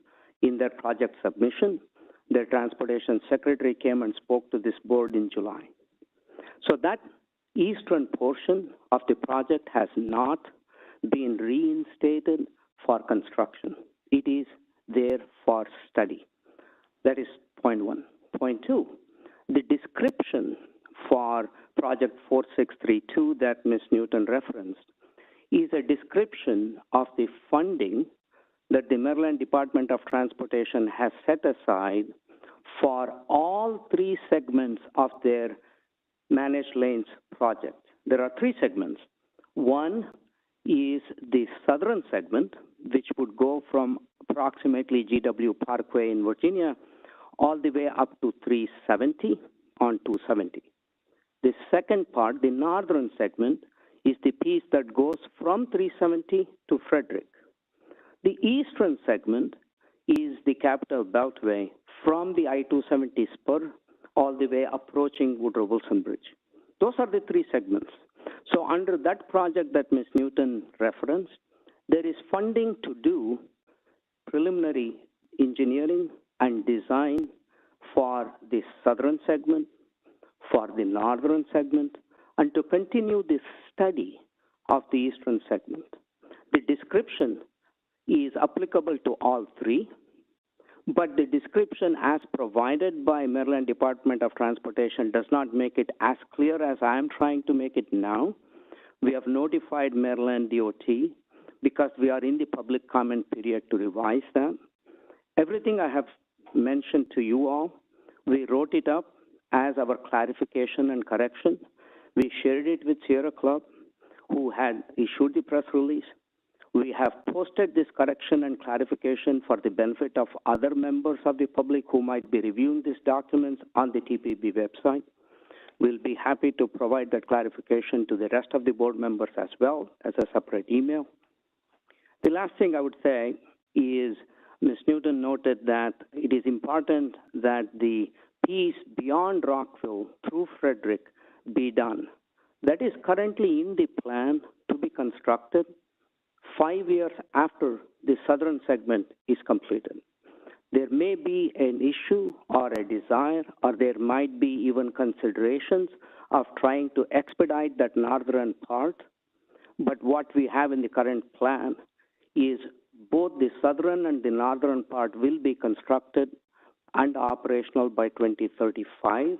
in their project submission. Their transportation secretary came and spoke to this board in July. So that eastern portion of the project has not been reinstated for construction. It is there for study. That is point one. Point two, the description for project 4632 that Ms. Newton referenced is a description of the funding that the Maryland Department of Transportation has set aside for all three segments of their managed lanes project. There are three segments. One is the southern segment, which would go from approximately GW Parkway in Virginia all the way up to 370 on 270. The second part, the northern segment, is the piece that goes from 370 to Frederick. The eastern segment is the Capital Beltway from the I-270 spur all the way approaching Woodrow Wilson Bridge. Those are the three segments. So under that project that Ms. Newton referenced, there is funding to do preliminary engineering and design for the southern segment, for the northern segment, and to continue the study of the eastern segment. The description is applicable to all three, but the description as provided by Maryland Department of Transportation does not make it as clear as I am trying to make it now. We have notified Maryland DOT because we are in the public comment period to revise that. Everything I have mentioned to you all, we wrote it up as our clarification and correction. We shared it with Sierra Club, who had issued the press release. We have posted this correction and clarification for the benefit of other members of the public who might be reviewing these documents on the TPB website. We'll be happy to provide that clarification to the rest of the board members as well as a separate email. The last thing I would say is Ms. Newton noted that it is important that the piece beyond Rockville through Frederick be done. That is currently in the plan to be constructed 5 years after the southern segment is completed. There may be an issue or a desire, or there might be even considerations of trying to expedite that northern part. But what we have in the current plan is both the southern and the northern part will be constructed and operational by 2035,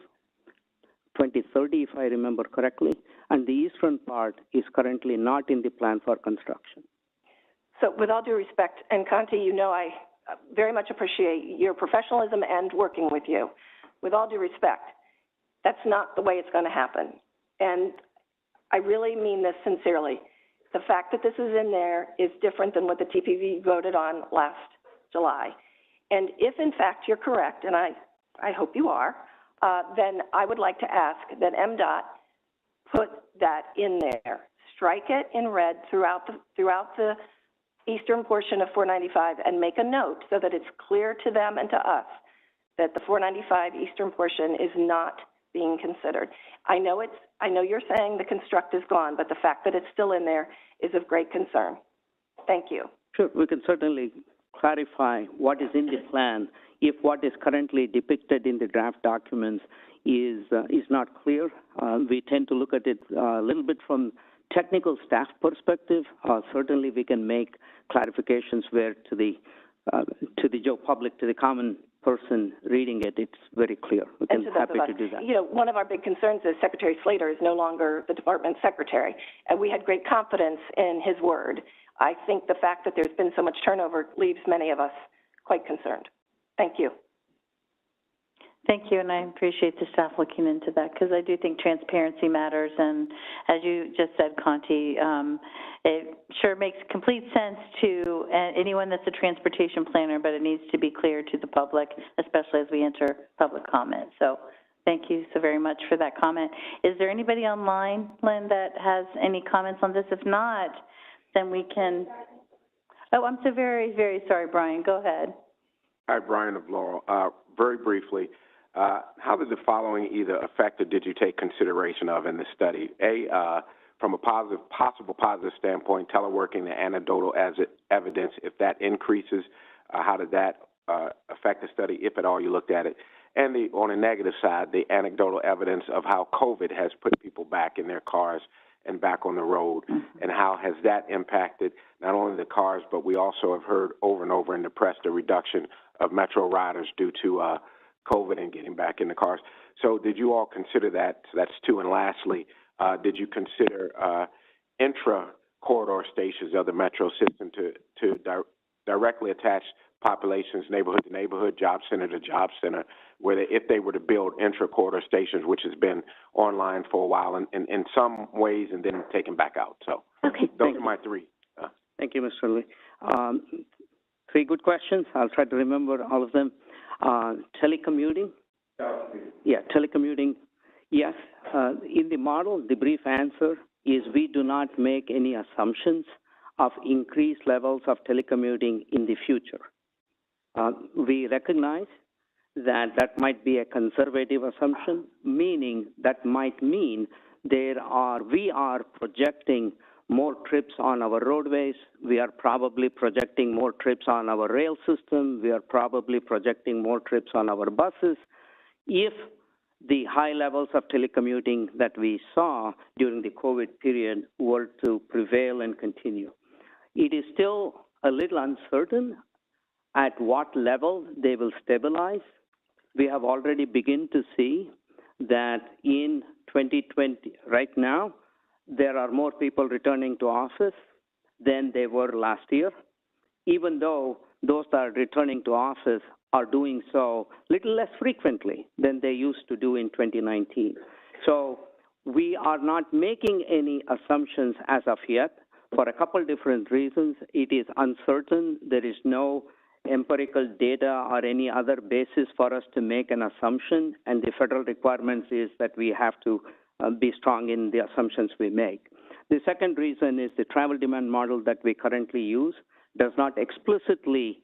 2030 if I remember correctly, and the eastern part is currently not in the plan for construction. So with all due respect, and Conti, you know I very much appreciate your professionalism and working with you. With all due respect, that's not the way it's going to happen. And I really mean this sincerely. The fact that this is in there is different than what the TPB voted on last July. And if in fact you're correct, and I hope you are, then I would like to ask that MDOT put that in there. Strike it in red throughout the eastern portion of 495 and make a note so that it's clear to them and to us that the 495 eastern portion is not being considered. I know you're saying the construct is gone, but the fact that it's still in there is of great concern. Thank you. Sure, we can certainly clarify what is in the plan if what is currently depicted in the draft documents is not clear. We tend to look at it a little bit from technical staff perspective. Certainly we can make clarifications where to the Joe public, to the common person reading it, it's very clear. We can happy to do that. You know, one of our big concerns is Secretary Slater is no longer the department secretary, and we had great confidence in his word. I think the fact that there's been so much turnover leaves many of us quite concerned. Thank you. Thank you, and I appreciate the staff looking into that because I do think transparency matters. And as you just said, Conti, it sure makes complete sense to anyone that's a transportation planner, but it needs to be clear to the public, especially as we enter public comment. So thank you so very much for that comment. Is there anybody online, Lynn, that has any comments on this? If not, then we can. Oh, I'm so very, very sorry, Brian. Go ahead. Hi, Brian of Laurel. Very briefly, how did the following either affect or did you take consideration of in the study? From a possible positive standpoint, teleworking, the anecdotal evidence, if that increases, how did that affect the study, if at all you looked at it? And on the negative side, the anecdotal evidence of how COVID has put people back in their cars and back on the road, and how has that impacted not only the cars, but we also have heard over and over in the press the reduction of Metro riders due to COVID and getting back in the cars. So did you all consider that? So that's two. And lastly, did you consider intra-corridor stations of the Metro system to directly attach populations neighborhood to neighborhood, job center to job center, where if they were to build intra-corridor stations, which has been online for a while in some ways and then taken back out. So those are my three. Thank you, Mr. Lee. Three good questions. I'll try to remember all of them. Telecommuting? Yeah, telecommuting. Yes. In the model, the brief answer is we do not make any assumptions of increased levels of telecommuting in the future. We recognize that that might be a conservative assumption, meaning that might mean we are projecting more trips on our roadways. We are probably projecting more trips on our rail system. We are probably projecting more trips on our buses. If the high levels of telecommuting that we saw during the COVID period were to prevail and continue. It is still a little uncertain at what level they will stabilize. We have already begun to see that in 2020, right now, there are more people returning to office than they were last year, even though those that are returning to office are doing so little less frequently than they used to do in 2019. So we are not making any assumptions as of yet for a couple different reasons. It is uncertain. There is no empirical data or any other basis for us to make an assumption, and the federal requirements is that we have to be strong in the assumptions we make. The second reason is the travel demand model that we currently use does not explicitly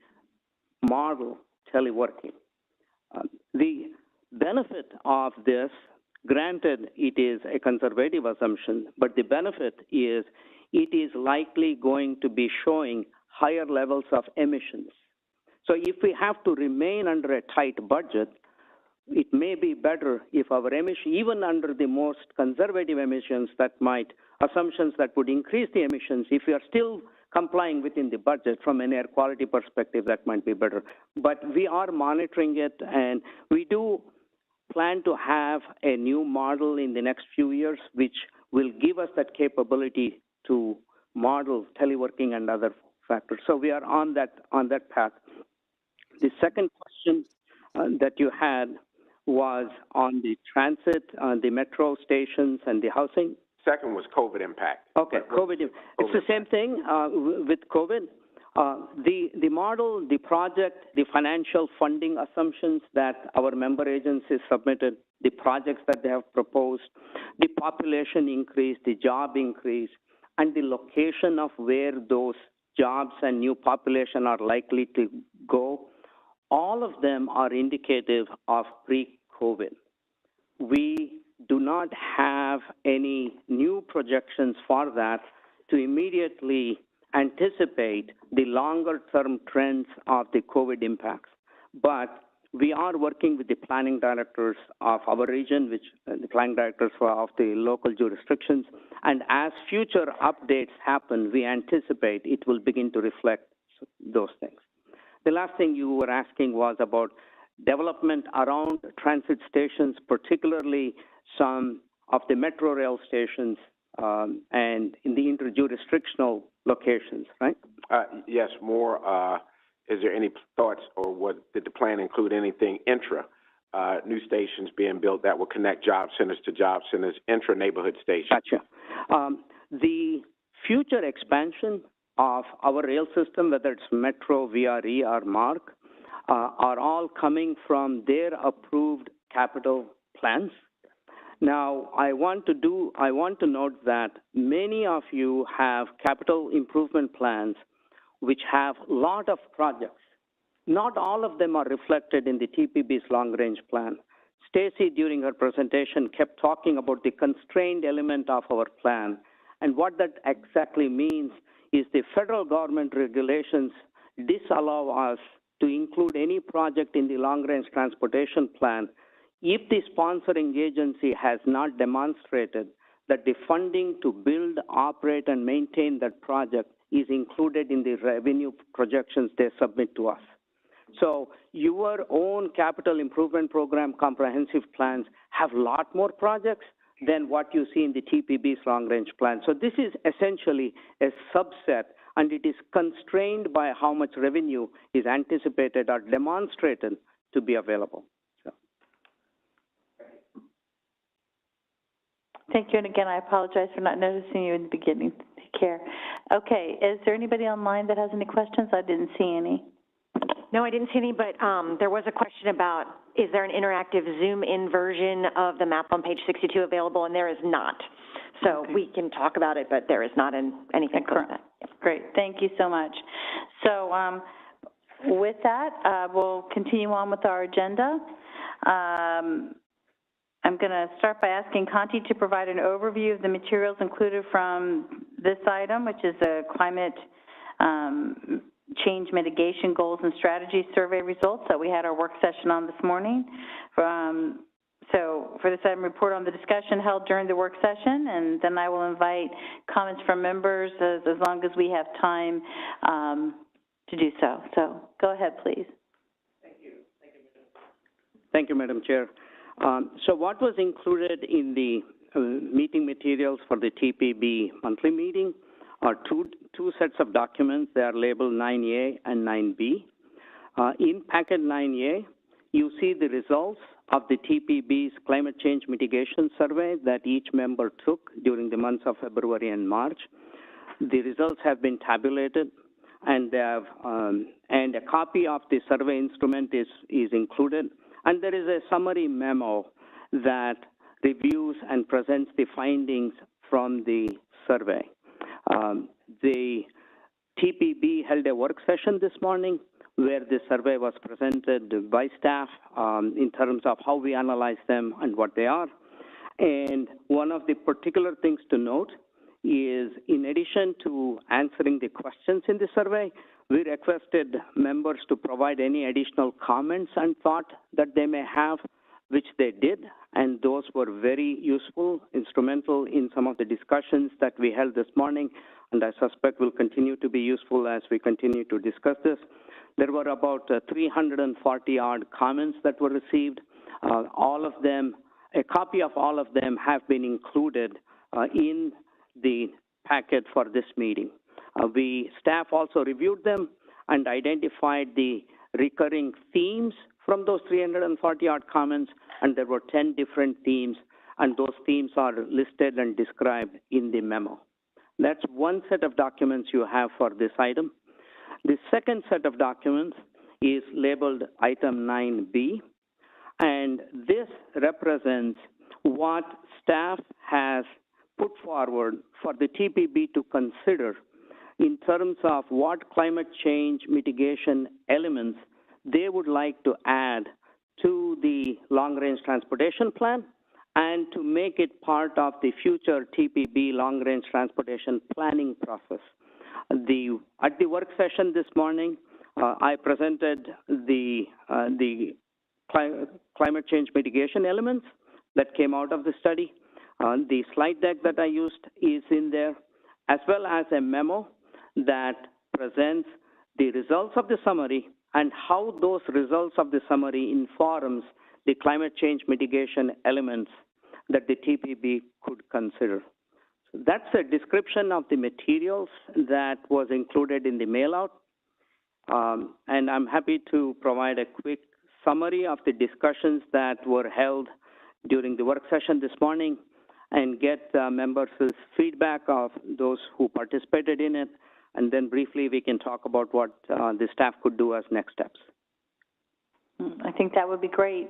model teleworking. The benefit of this, granted it is a conservative assumption, but the benefit is it is likely going to be showing higher levels of emissions. So if we have to remain under a tight budget, it may be better if our emission, even under the most conservative emissions assumptions that would increase the emissions, if we are still complying within the budget from an air quality perspective, that might be better. But we are monitoring it, and we do plan to have a new model in the next few years, which will give us that capability to model teleworking and other factors. So we are on that path. The second question that you had was on the transit, the metro stations, and the housing. Second was COVID impact. Okay, COVID. It's the same thing with COVID. The model, the project, the financial funding assumptions that our member agencies submitted, the projects that they have proposed, the population increase, the job increase, and the location of where those jobs and new population are likely to go, all of them are indicative of pre-COVID. We do not have any new projections for that to immediately anticipate the longer-term trends of the COVID impacts. But we are working with the planning directors of our region, the planning directors of the local jurisdictions, and as future updates happen, we anticipate it will begin to reflect those things. The last thing you were asking was about development around transit stations, particularly some of the metro rail stations and in the interjurisdictional locations, right? Yes, more. Is there any thoughts, or did the plan include anything new stations being built that will connect job centers to job centers, intra-neighborhood stations? Gotcha. The future expansion of our rail system, whether it's Metro, VRE, or MARC, are all coming from their approved capital plans. Now, I want to note that many of you have capital improvement plans which have a lot of projects. Not all of them are reflected in the TPB's long-range plan. Stacy, during her presentation, kept talking about the constrained element of our plan. And what that exactly means is the federal government regulations disallow us to include any project in the long-range transportation plan if the sponsoring agency has not demonstrated that the funding to build, operate, and maintain that project is included in the revenue projections they submit to us. So your own capital improvement program comprehensive plans have a lot more projects than what you see in the TPB's long-range plan. So this is essentially a subset, and it is constrained by how much revenue is anticipated or demonstrated to be available. So. Thank you, and again, I apologize for not noticing you in the beginning. Take care. Okay, is there anybody online that has any questions? I didn't see any. No, I didn't see any, but there was a question about, is there an interactive zoom-in version of the map on page 62 available? And there is not. So we can talk about it, but there is not anything close to that. Yep. Great, thank you so much. So with that, we'll continue on with our agenda. I'm going to start by asking Conti to provide an overview of the materials included from this item, which is a climate change mitigation goals and strategies survey results that we had our work session on this morning. So for this item, report on the discussion held during the work session, and then I will invite comments from members as long as we have time to do so. So go ahead, please. Thank you, Madam Chair. So what was included in the meeting materials for the TPB monthly meeting are two sets of documents. They are labeled 9A and 9B. In packet 9A, you see the results of the TPB's climate change mitigation survey that each member took during the months of February and March. The results have been tabulated, and they have, and a copy of the survey instrument is included. And there is a summary memo that reviews and presents the findings from the survey. The TPB held a work session this morning where the survey was presented by staff in terms of how we analyze them and what they are. And one of the particular things to note is, in addition to answering the questions in the survey, we requested members to provide any additional comments and thought that they may have, which they did, and those were very useful, instrumental in some of the discussions that we held this morning, and I suspect will continue to be useful as we continue to discuss this. There were about 340-odd comments that were received. All of them, a copy of all of them have been included in the packet for this meeting. Staff also reviewed them and identified the recurring themes from those 340-odd comments, and there were 10 different themes, and those themes are listed and described in the memo. That's one set of documents you have for this item. The second set of documents is labeled item 9B, and this represents what staff has put forward for the TPB to consider in terms of what climate change mitigation elements they would like to add to the long-range transportation plan and to make it part of the future TPB long-range transportation planning process. At the work session this morning, I presented the climate change mitigation elements that came out of the study. The slide deck that I used is in there, as well as a memo that presents the results of the summary and how those results of the summary informs the climate change mitigation elements that the TPB could consider. So that's a description of the materials that was included in the mailout. And I'm happy to provide a quick summary of the discussions that were held during the work session this morning and get members' feedback of those who participated in it. And then briefly, we can talk about what the staff could do as next steps. I think that would be great.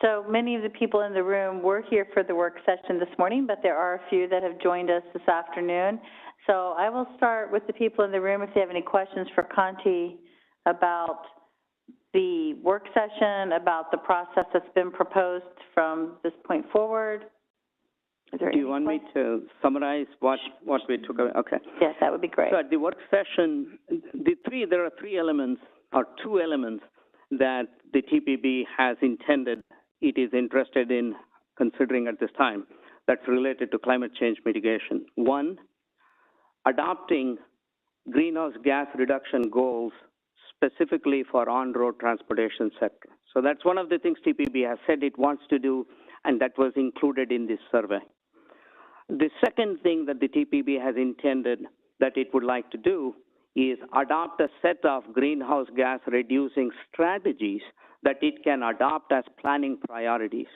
So many of the people in the room were here for the work session this morning, but there are a few that have joined us this afternoon. So I will start with the people in the room if they have any questions for Conti about the work session, about the process that's been proposed from this point forward. Do you want me to summarize what we took away? Okay. Yes, that would be great. So at the work session, there are three elements, or two elements, that the TPB has intended it is interested in considering at this time that's related to climate change mitigation. One, adopting greenhouse gas reduction goals specifically for on-road transportation sector. So that's one of the things TPB has said it wants to do, and that was included in this survey. The second thing that the TPB has intended that it would like to do is adopt a set of greenhouse gas reducing strategies that it can adopt as planning priorities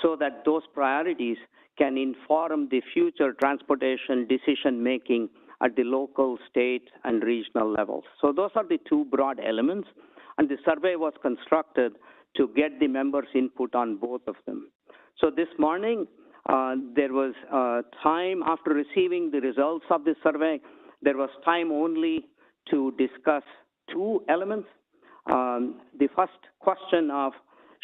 so that those priorities can inform the future transportation decision making at the local, state, and regional levels. So those are the two broad elements. and the survey was constructed to get the members' input on both of them. So this morning, there was time after receiving the results of the survey, there was time only to discuss two elements. The first question of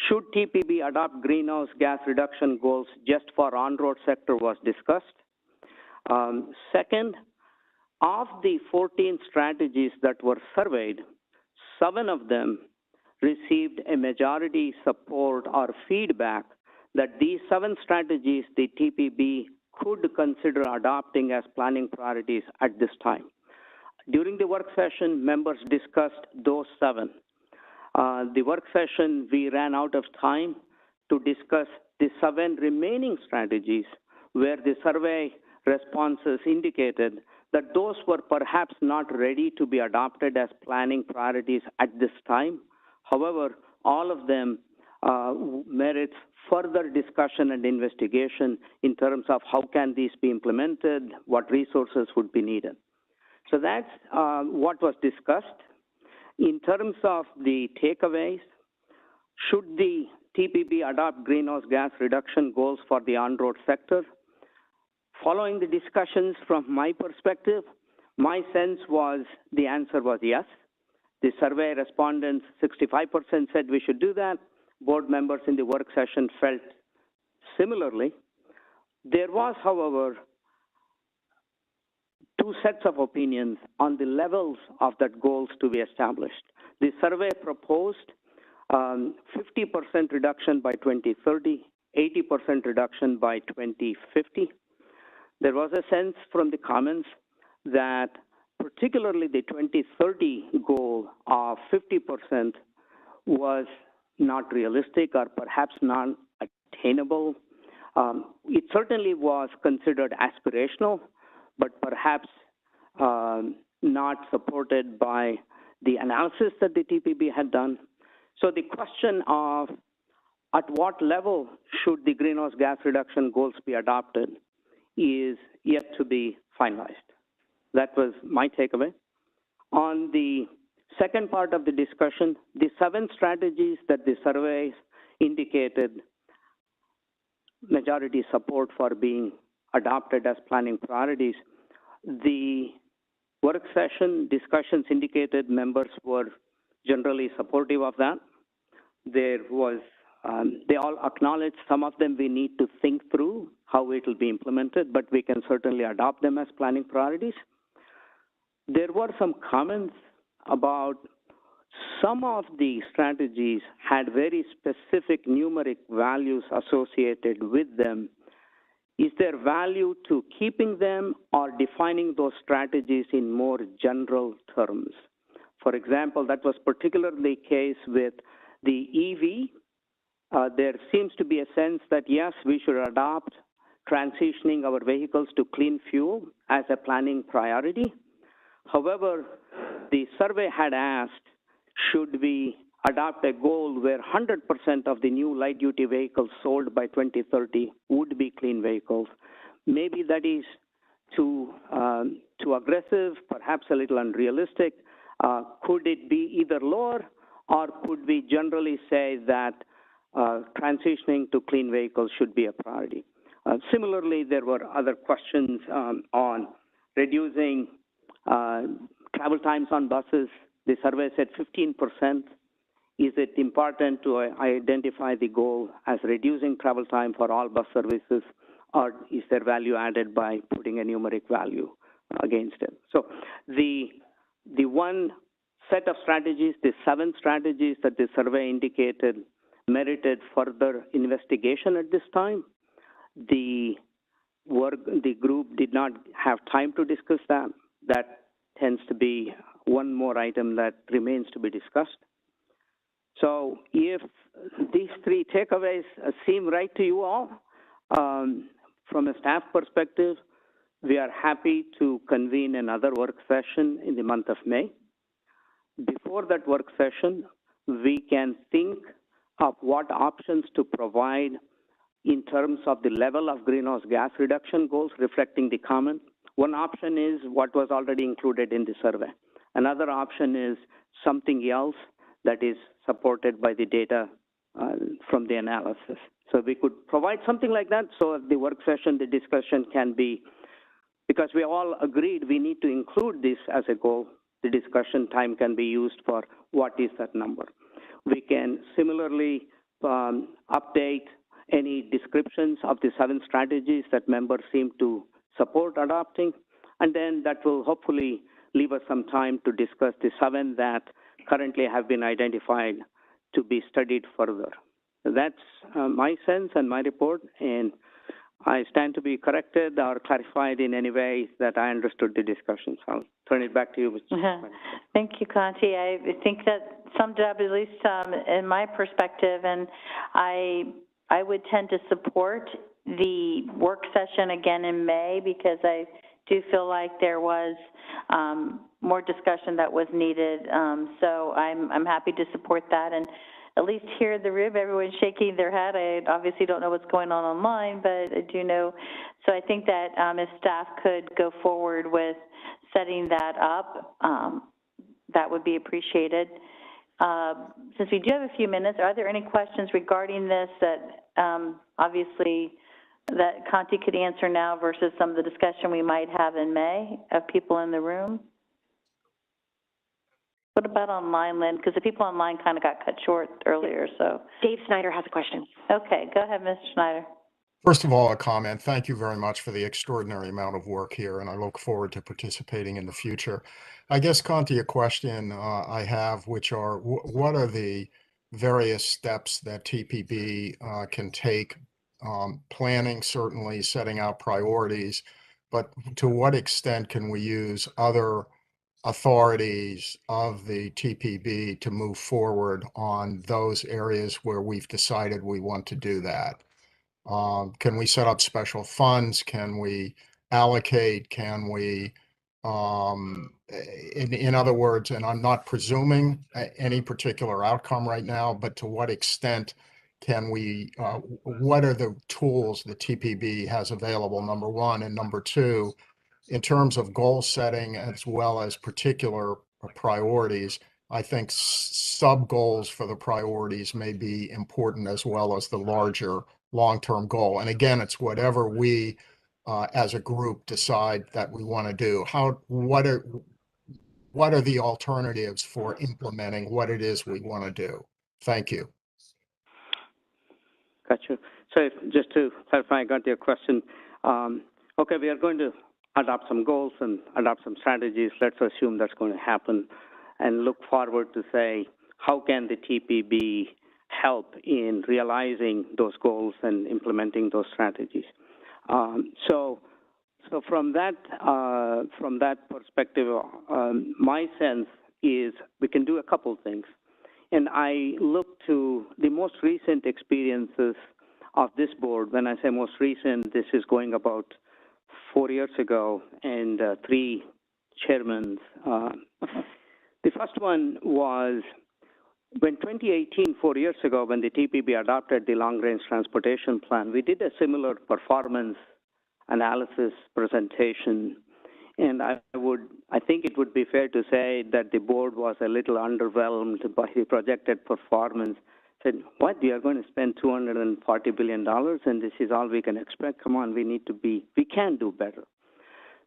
should TPB adopt greenhouse gas reduction goals just for on-road sector was discussed. Second, of the 14 strategies that were surveyed, 7 of them received a majority support or feedback that these 7 strategies the TPB could consider adopting as planning priorities at this time. During the work session, members discussed those 7. The work session, we ran out of time to discuss the 7 remaining strategies where the survey responses indicated that those were perhaps not ready to be adopted as planning priorities at this time. However, all of them merits further discussion and investigation in terms of how can these be implemented, what resources would be needed. So that's what was discussed. In terms of the takeaways, should the TPB adopt greenhouse gas reduction goals for the on-road sector? Following the discussions from my perspective, my sense was the answer was yes. The survey respondents, 65% said we should do that. Board members in the work session felt similarly. There was, however, 2 sets of opinions on the levels of that goals to be established. The survey proposed 50% reduction by 2030, 80% reduction by 2050. There was a sense from the comments that particularly the 2030 goal of 50% was not realistic or perhaps not attainable. It certainly was considered aspirational, but perhaps not supported by the analysis that the TPB had done. So the question of at what level should the greenhouse gas reduction goals be adopted is yet to be finalized. That was my takeaway. On the second part of the discussion, the 7 strategies that the surveys indicated majority support for being adopted as planning priorities, the work session discussions indicated members were generally supportive of that. There was, they all acknowledged some of them we need to think through how it will be implemented, but we can certainly adopt them as planning priorities. There were some comments about some of the strategies had very specific numeric values associated with them. Is there value to keeping them or defining those strategies in more general terms? For example, that was particularly the case with the EV. There seems to be a sense that, yes, we should adopt transitioning our vehicles to clean fuel as a planning priority. However, the survey had asked, should we adopt a goal where 100% of the new light-duty vehicles sold by 2030 would be clean vehicles? Maybe that is too aggressive, perhaps a little unrealistic. Could it be either lower, or could we generally say that transitioning to clean vehicles should be a priority? Similarly, there were other questions on reducing travel times on buses. The survey said 15%. Is it important to identify the goal as reducing travel time for all bus services, or is there value added by putting a numeric value against it? So the one set of strategies, the 7 strategies that the survey indicated merited further investigation at this time. The group did not have time to discuss that. That tends to be one more item that remains to be discussed. So if these 3 takeaways seem right to you all, from a staff perspective, we are happy to convene another work session in the month of May. Before that work session, we can think of what options to provide in terms of the level of greenhouse gas reduction goals reflecting the comment. One option is what was already included in the survey. Another option is something else that is supported by the data from the analysis. So we could provide something like that so the work session, the discussion can be, because we all agreed we need to include this as a goal, the discussion time can be used for what is that number. We can similarly update any descriptions of the 7 strategies that members seem to support adopting, and then that will hopefully leave us some time to discuss the 7 that currently have been identified to be studied further. That's my sense and my report, and I stand to be corrected or clarified in any way that I understood the discussion. So I'll turn it back to you, Mr. Thank you, Conti. I think that summed up, at least in my perspective, and I would tend to support the work session again in May because I do feel like there was more discussion that was needed. So I'm happy to support that. And at least here in the room, everyone's shaking their head. I obviously don't know what's going on online, but I do know. So I think that if staff could go forward with setting that up, that would be appreciated. Since we do have a few minutes, are there any questions regarding this that obviously that Conti could answer now versus some of the discussion we might have in May of people in the room? What about online, Lynn? Because the people online kind of got cut short earlier, so. Dave Snyder has a question. Okay, go ahead, Mr. Snyder. First of all, a comment. Thank you very much for the extraordinary amount of work here, and I look forward to participating in the future. I guess, Conti, a question I have, which are, what are the various steps that TPB can take? Planning, certainly, setting out priorities, but to what extent can we use other authorities of the TPB to move forward on those areas where we've decided we want to do that? Can we set up special funds? Can we allocate? Can we, in other words, and I'm not presuming any particular outcome right now, but to what extent can we, what are the tools the TPB has available, number one, and number two, in terms of goal setting as well as particular priorities, I think sub-goals for the priorities may be important as well as the larger long-term goal. And again, it's whatever we as a group decide that we want to do. What are the alternatives for implementing what it is we want to do? Thank you. Got you. So just to clarify, I got your question. Okay, we are going to adopt some goals and adopt some strategies. Let's assume that's going to happen and look forward to say, how can the TPB help in realizing those goals and implementing those strategies? So from that perspective, my sense is we can do a couple things. And I look to the most recent experiences of this board. When I say most recent, this is going about 4 years ago, and 3 chairmen. The first one was when 2018, 4 years ago, when the TPB adopted the long-range transportation plan, we did a similar performance analysis presentation, and I think it would be fair to say that the board was a little underwhelmed by the projected performance. Said, what, we are going to spend $240 billion and this is all we can expect? Come on, we can do better.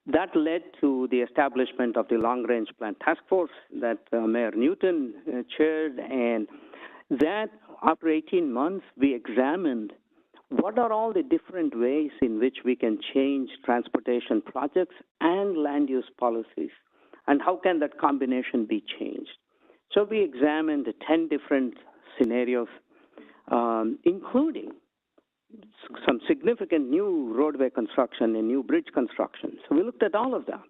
That led to the establishment of the long-range plan task force that Mayor Newton chaired, and that after 18 months, we examined what are all the different ways in which we can change transportation projects and land use policies, and how can that combination be changed. So we examined 10 different scenarios, including some significant new roadway construction and new bridge construction. So we looked at all of that.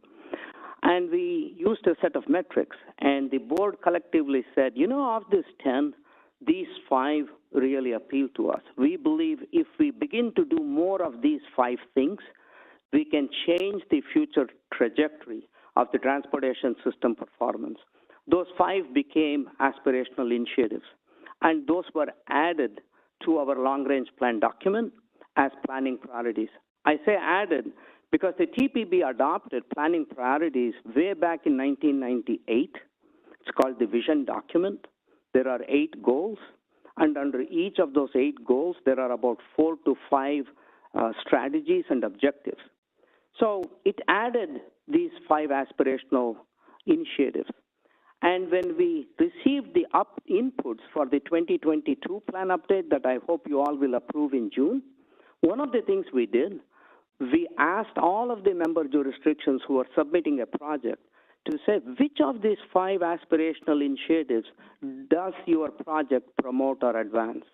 And we used a set of metrics. And the board collectively said, you know, of this 10, these 5 really appeal to us. We believe if we begin to do more of these 5 things, we can change the future trajectory of the transportation system performance. Those 5 became aspirational initiatives. And those were added to our long-range plan document as planning priorities. I say added because the TPB adopted planning priorities way back in 1998. It's called the vision document. there are 8 goals, and under each of those 8 goals, there are about 4 to 5 strategies and objectives. So it added these 5 aspirational initiatives. And when we received the inputs for the 2022 plan update that I hope you all will approve in June, one of the things we did, we asked all of the member jurisdictions who are submitting a project to say which of these 5 aspirational initiatives does your project promote or advance.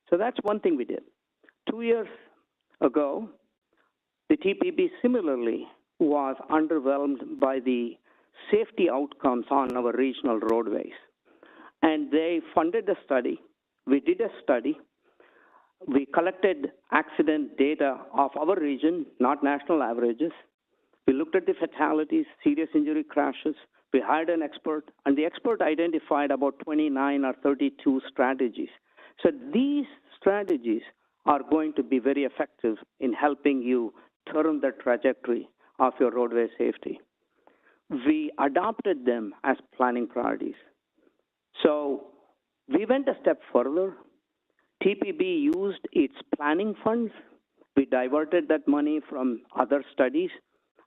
So that's one thing we did. 2 years ago, the TPB similarly was underwhelmed by the safety outcomes on our regional roadways. And they funded a study. We did a study. We collected accident data of our region, not national averages. We looked at the fatalities, serious injury crashes. We hired an expert, and the expert identified about 29 or 32 strategies. So these strategies are going to be very effective in helping you turn the trajectory of your roadway safety. We adopted them as planning priorities. So we went a step further. TPB used its planning funds. We diverted that money from other studies,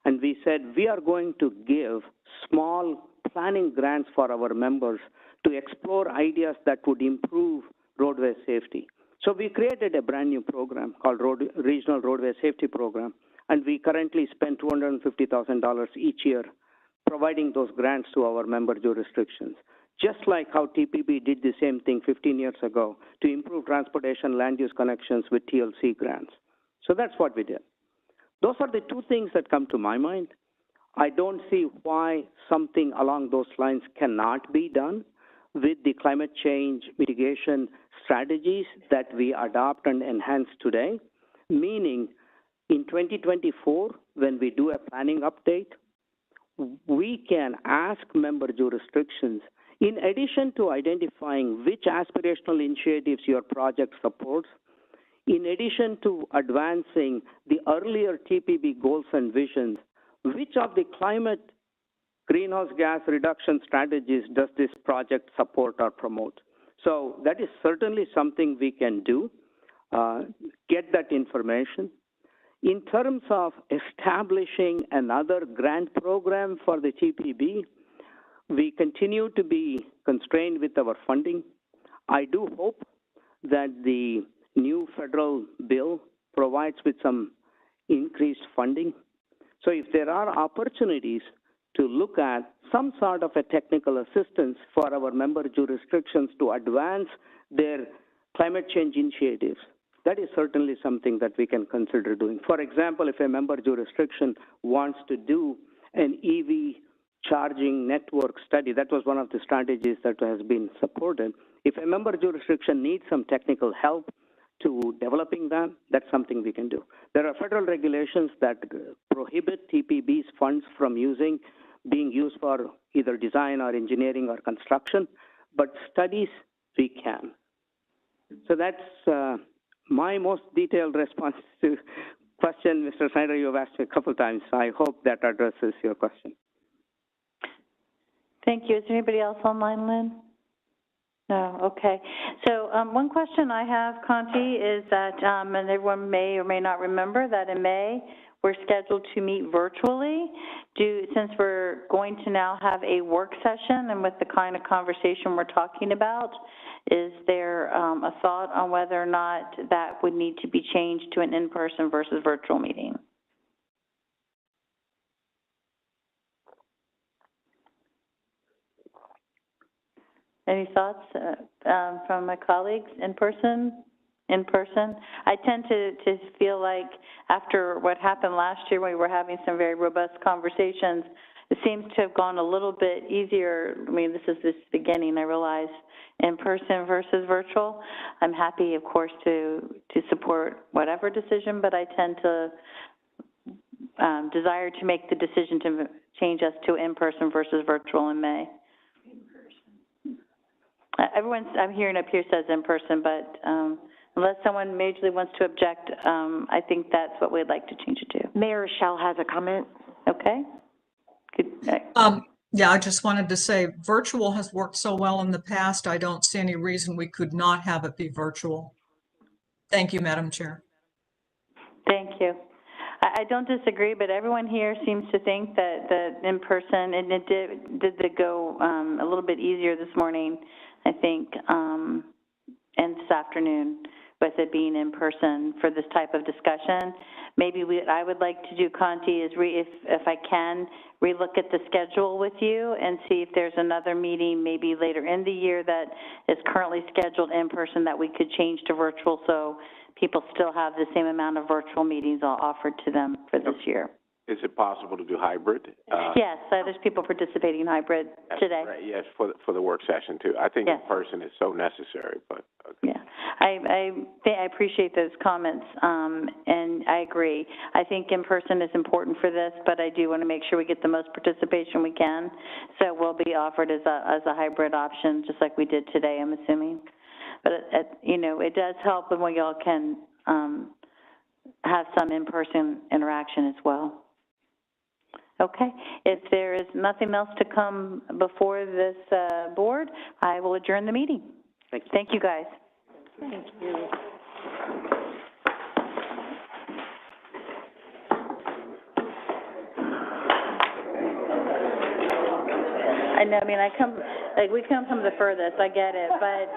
and we said we are going to give small planning grants for our members to explore ideas that would improve roadway safety. So we created a brand new program called Regional Roadway Safety Program, and we currently spend $250,000 each year providing those grants to our member jurisdictions, just like how TPB did the same thing 15 years ago to improve transportation land use connections with TLC grants. So that's what we did. Those are the 2 things that come to my mind. I don't see why something along those lines cannot be done with the climate change mitigation strategies that we adopt and enhance today, meaning in 2024, when we do a planning update, we can ask member jurisdictions, in addition to identifying which aspirational initiatives your project supports, in addition to advancing the earlier TPB goals and visions, which of the climate greenhouse gas reduction strategies does this project support or promote? So that is certainly something we can do, get that information. In terms of establishing another grant program for the TPB, we continue to be constrained with our funding. I do hope that the new federal bill provides with some increased funding. So if there are opportunities to look at some sort of a technical assistance for our member jurisdictions to advance their climate change initiatives, that is certainly something that we can consider doing. For example, if a member jurisdiction wants to do an EV charging network study, that was one of the strategies that has been supported. If a member jurisdiction needs some technical help to developing that, that's something we can do. There are federal regulations that prohibit TPB's funds from being used for either design or engineering or construction, but studies we can. So that's my most detailed response to question, Mr. Snyder, you've asked me a couple times. So I hope that addresses your question. Thank you. Is there anybody else online, Lynn? No, okay. So one question I have, Conti, is that, and everyone may or may not remember that in May, we're scheduled to meet virtually. Since we're going to now have a work session and with the kind of conversation we're talking about, is there a thought on whether or not that would need to be changed to an in-person versus virtual meeting? Any thoughts from my colleagues? In person? In person? I tend to feel like after what happened last year when we were having some very robust conversations, it seems to have gone a little bit easier. I mean, this is this beginning, I realize, in person versus virtual. I'm happy, of course, to support whatever decision, but I tend to desire to make the decision to change us to in-person versus virtual in May. I'm hearing up here says in person, but unless someone majorly wants to object, I think that's what we'd like to change it to. Mayor Shell has a comment. Okay. Yeah, I just wanted to say virtual has worked so well in the past. I don't see any reason we could not have it be virtual. Thank you, Madam Chair. Thank you. I don't disagree, but everyone here seems to think that in person, and it did go a little bit easier this morning, I think, and this afternoon, with it being in person for this type of discussion. Maybe I would like to do, Conti, is if I can, relook at the schedule with you and see if there's another meeting maybe later in the year that is currently scheduled in person that we could change to virtual, so people still have the same amount of virtual meetings offered to them for this year. Is it possible to do hybrid? Yes, there's people participating in hybrid today. Right, yes, for the work session too. I think Yes. in person is so necessary, but. Yeah, I appreciate those comments, and I agree. I think in person is important for this, but I do want to make sure we get the most participation we can. So it will be offered as a hybrid option, just like we did today, I'm assuming. But you know, it does help when we all can have some in-person interaction as well. Okay, if there is nothing else to come before this board, I will adjourn the meeting. Thank you. Thank you, guys. Thank you. I know, I mean, we come from the furthest, I get it, but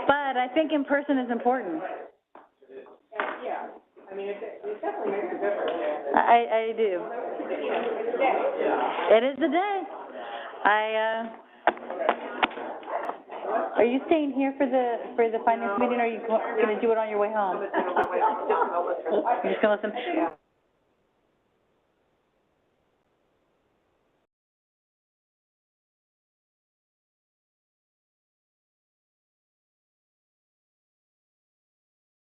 but I think in person is important. Yeah, I mean, it definitely makes a difference. I do. It is a day. Are you staying here for the finance meeting, or are you going to do it on your way home? You're just going to listen?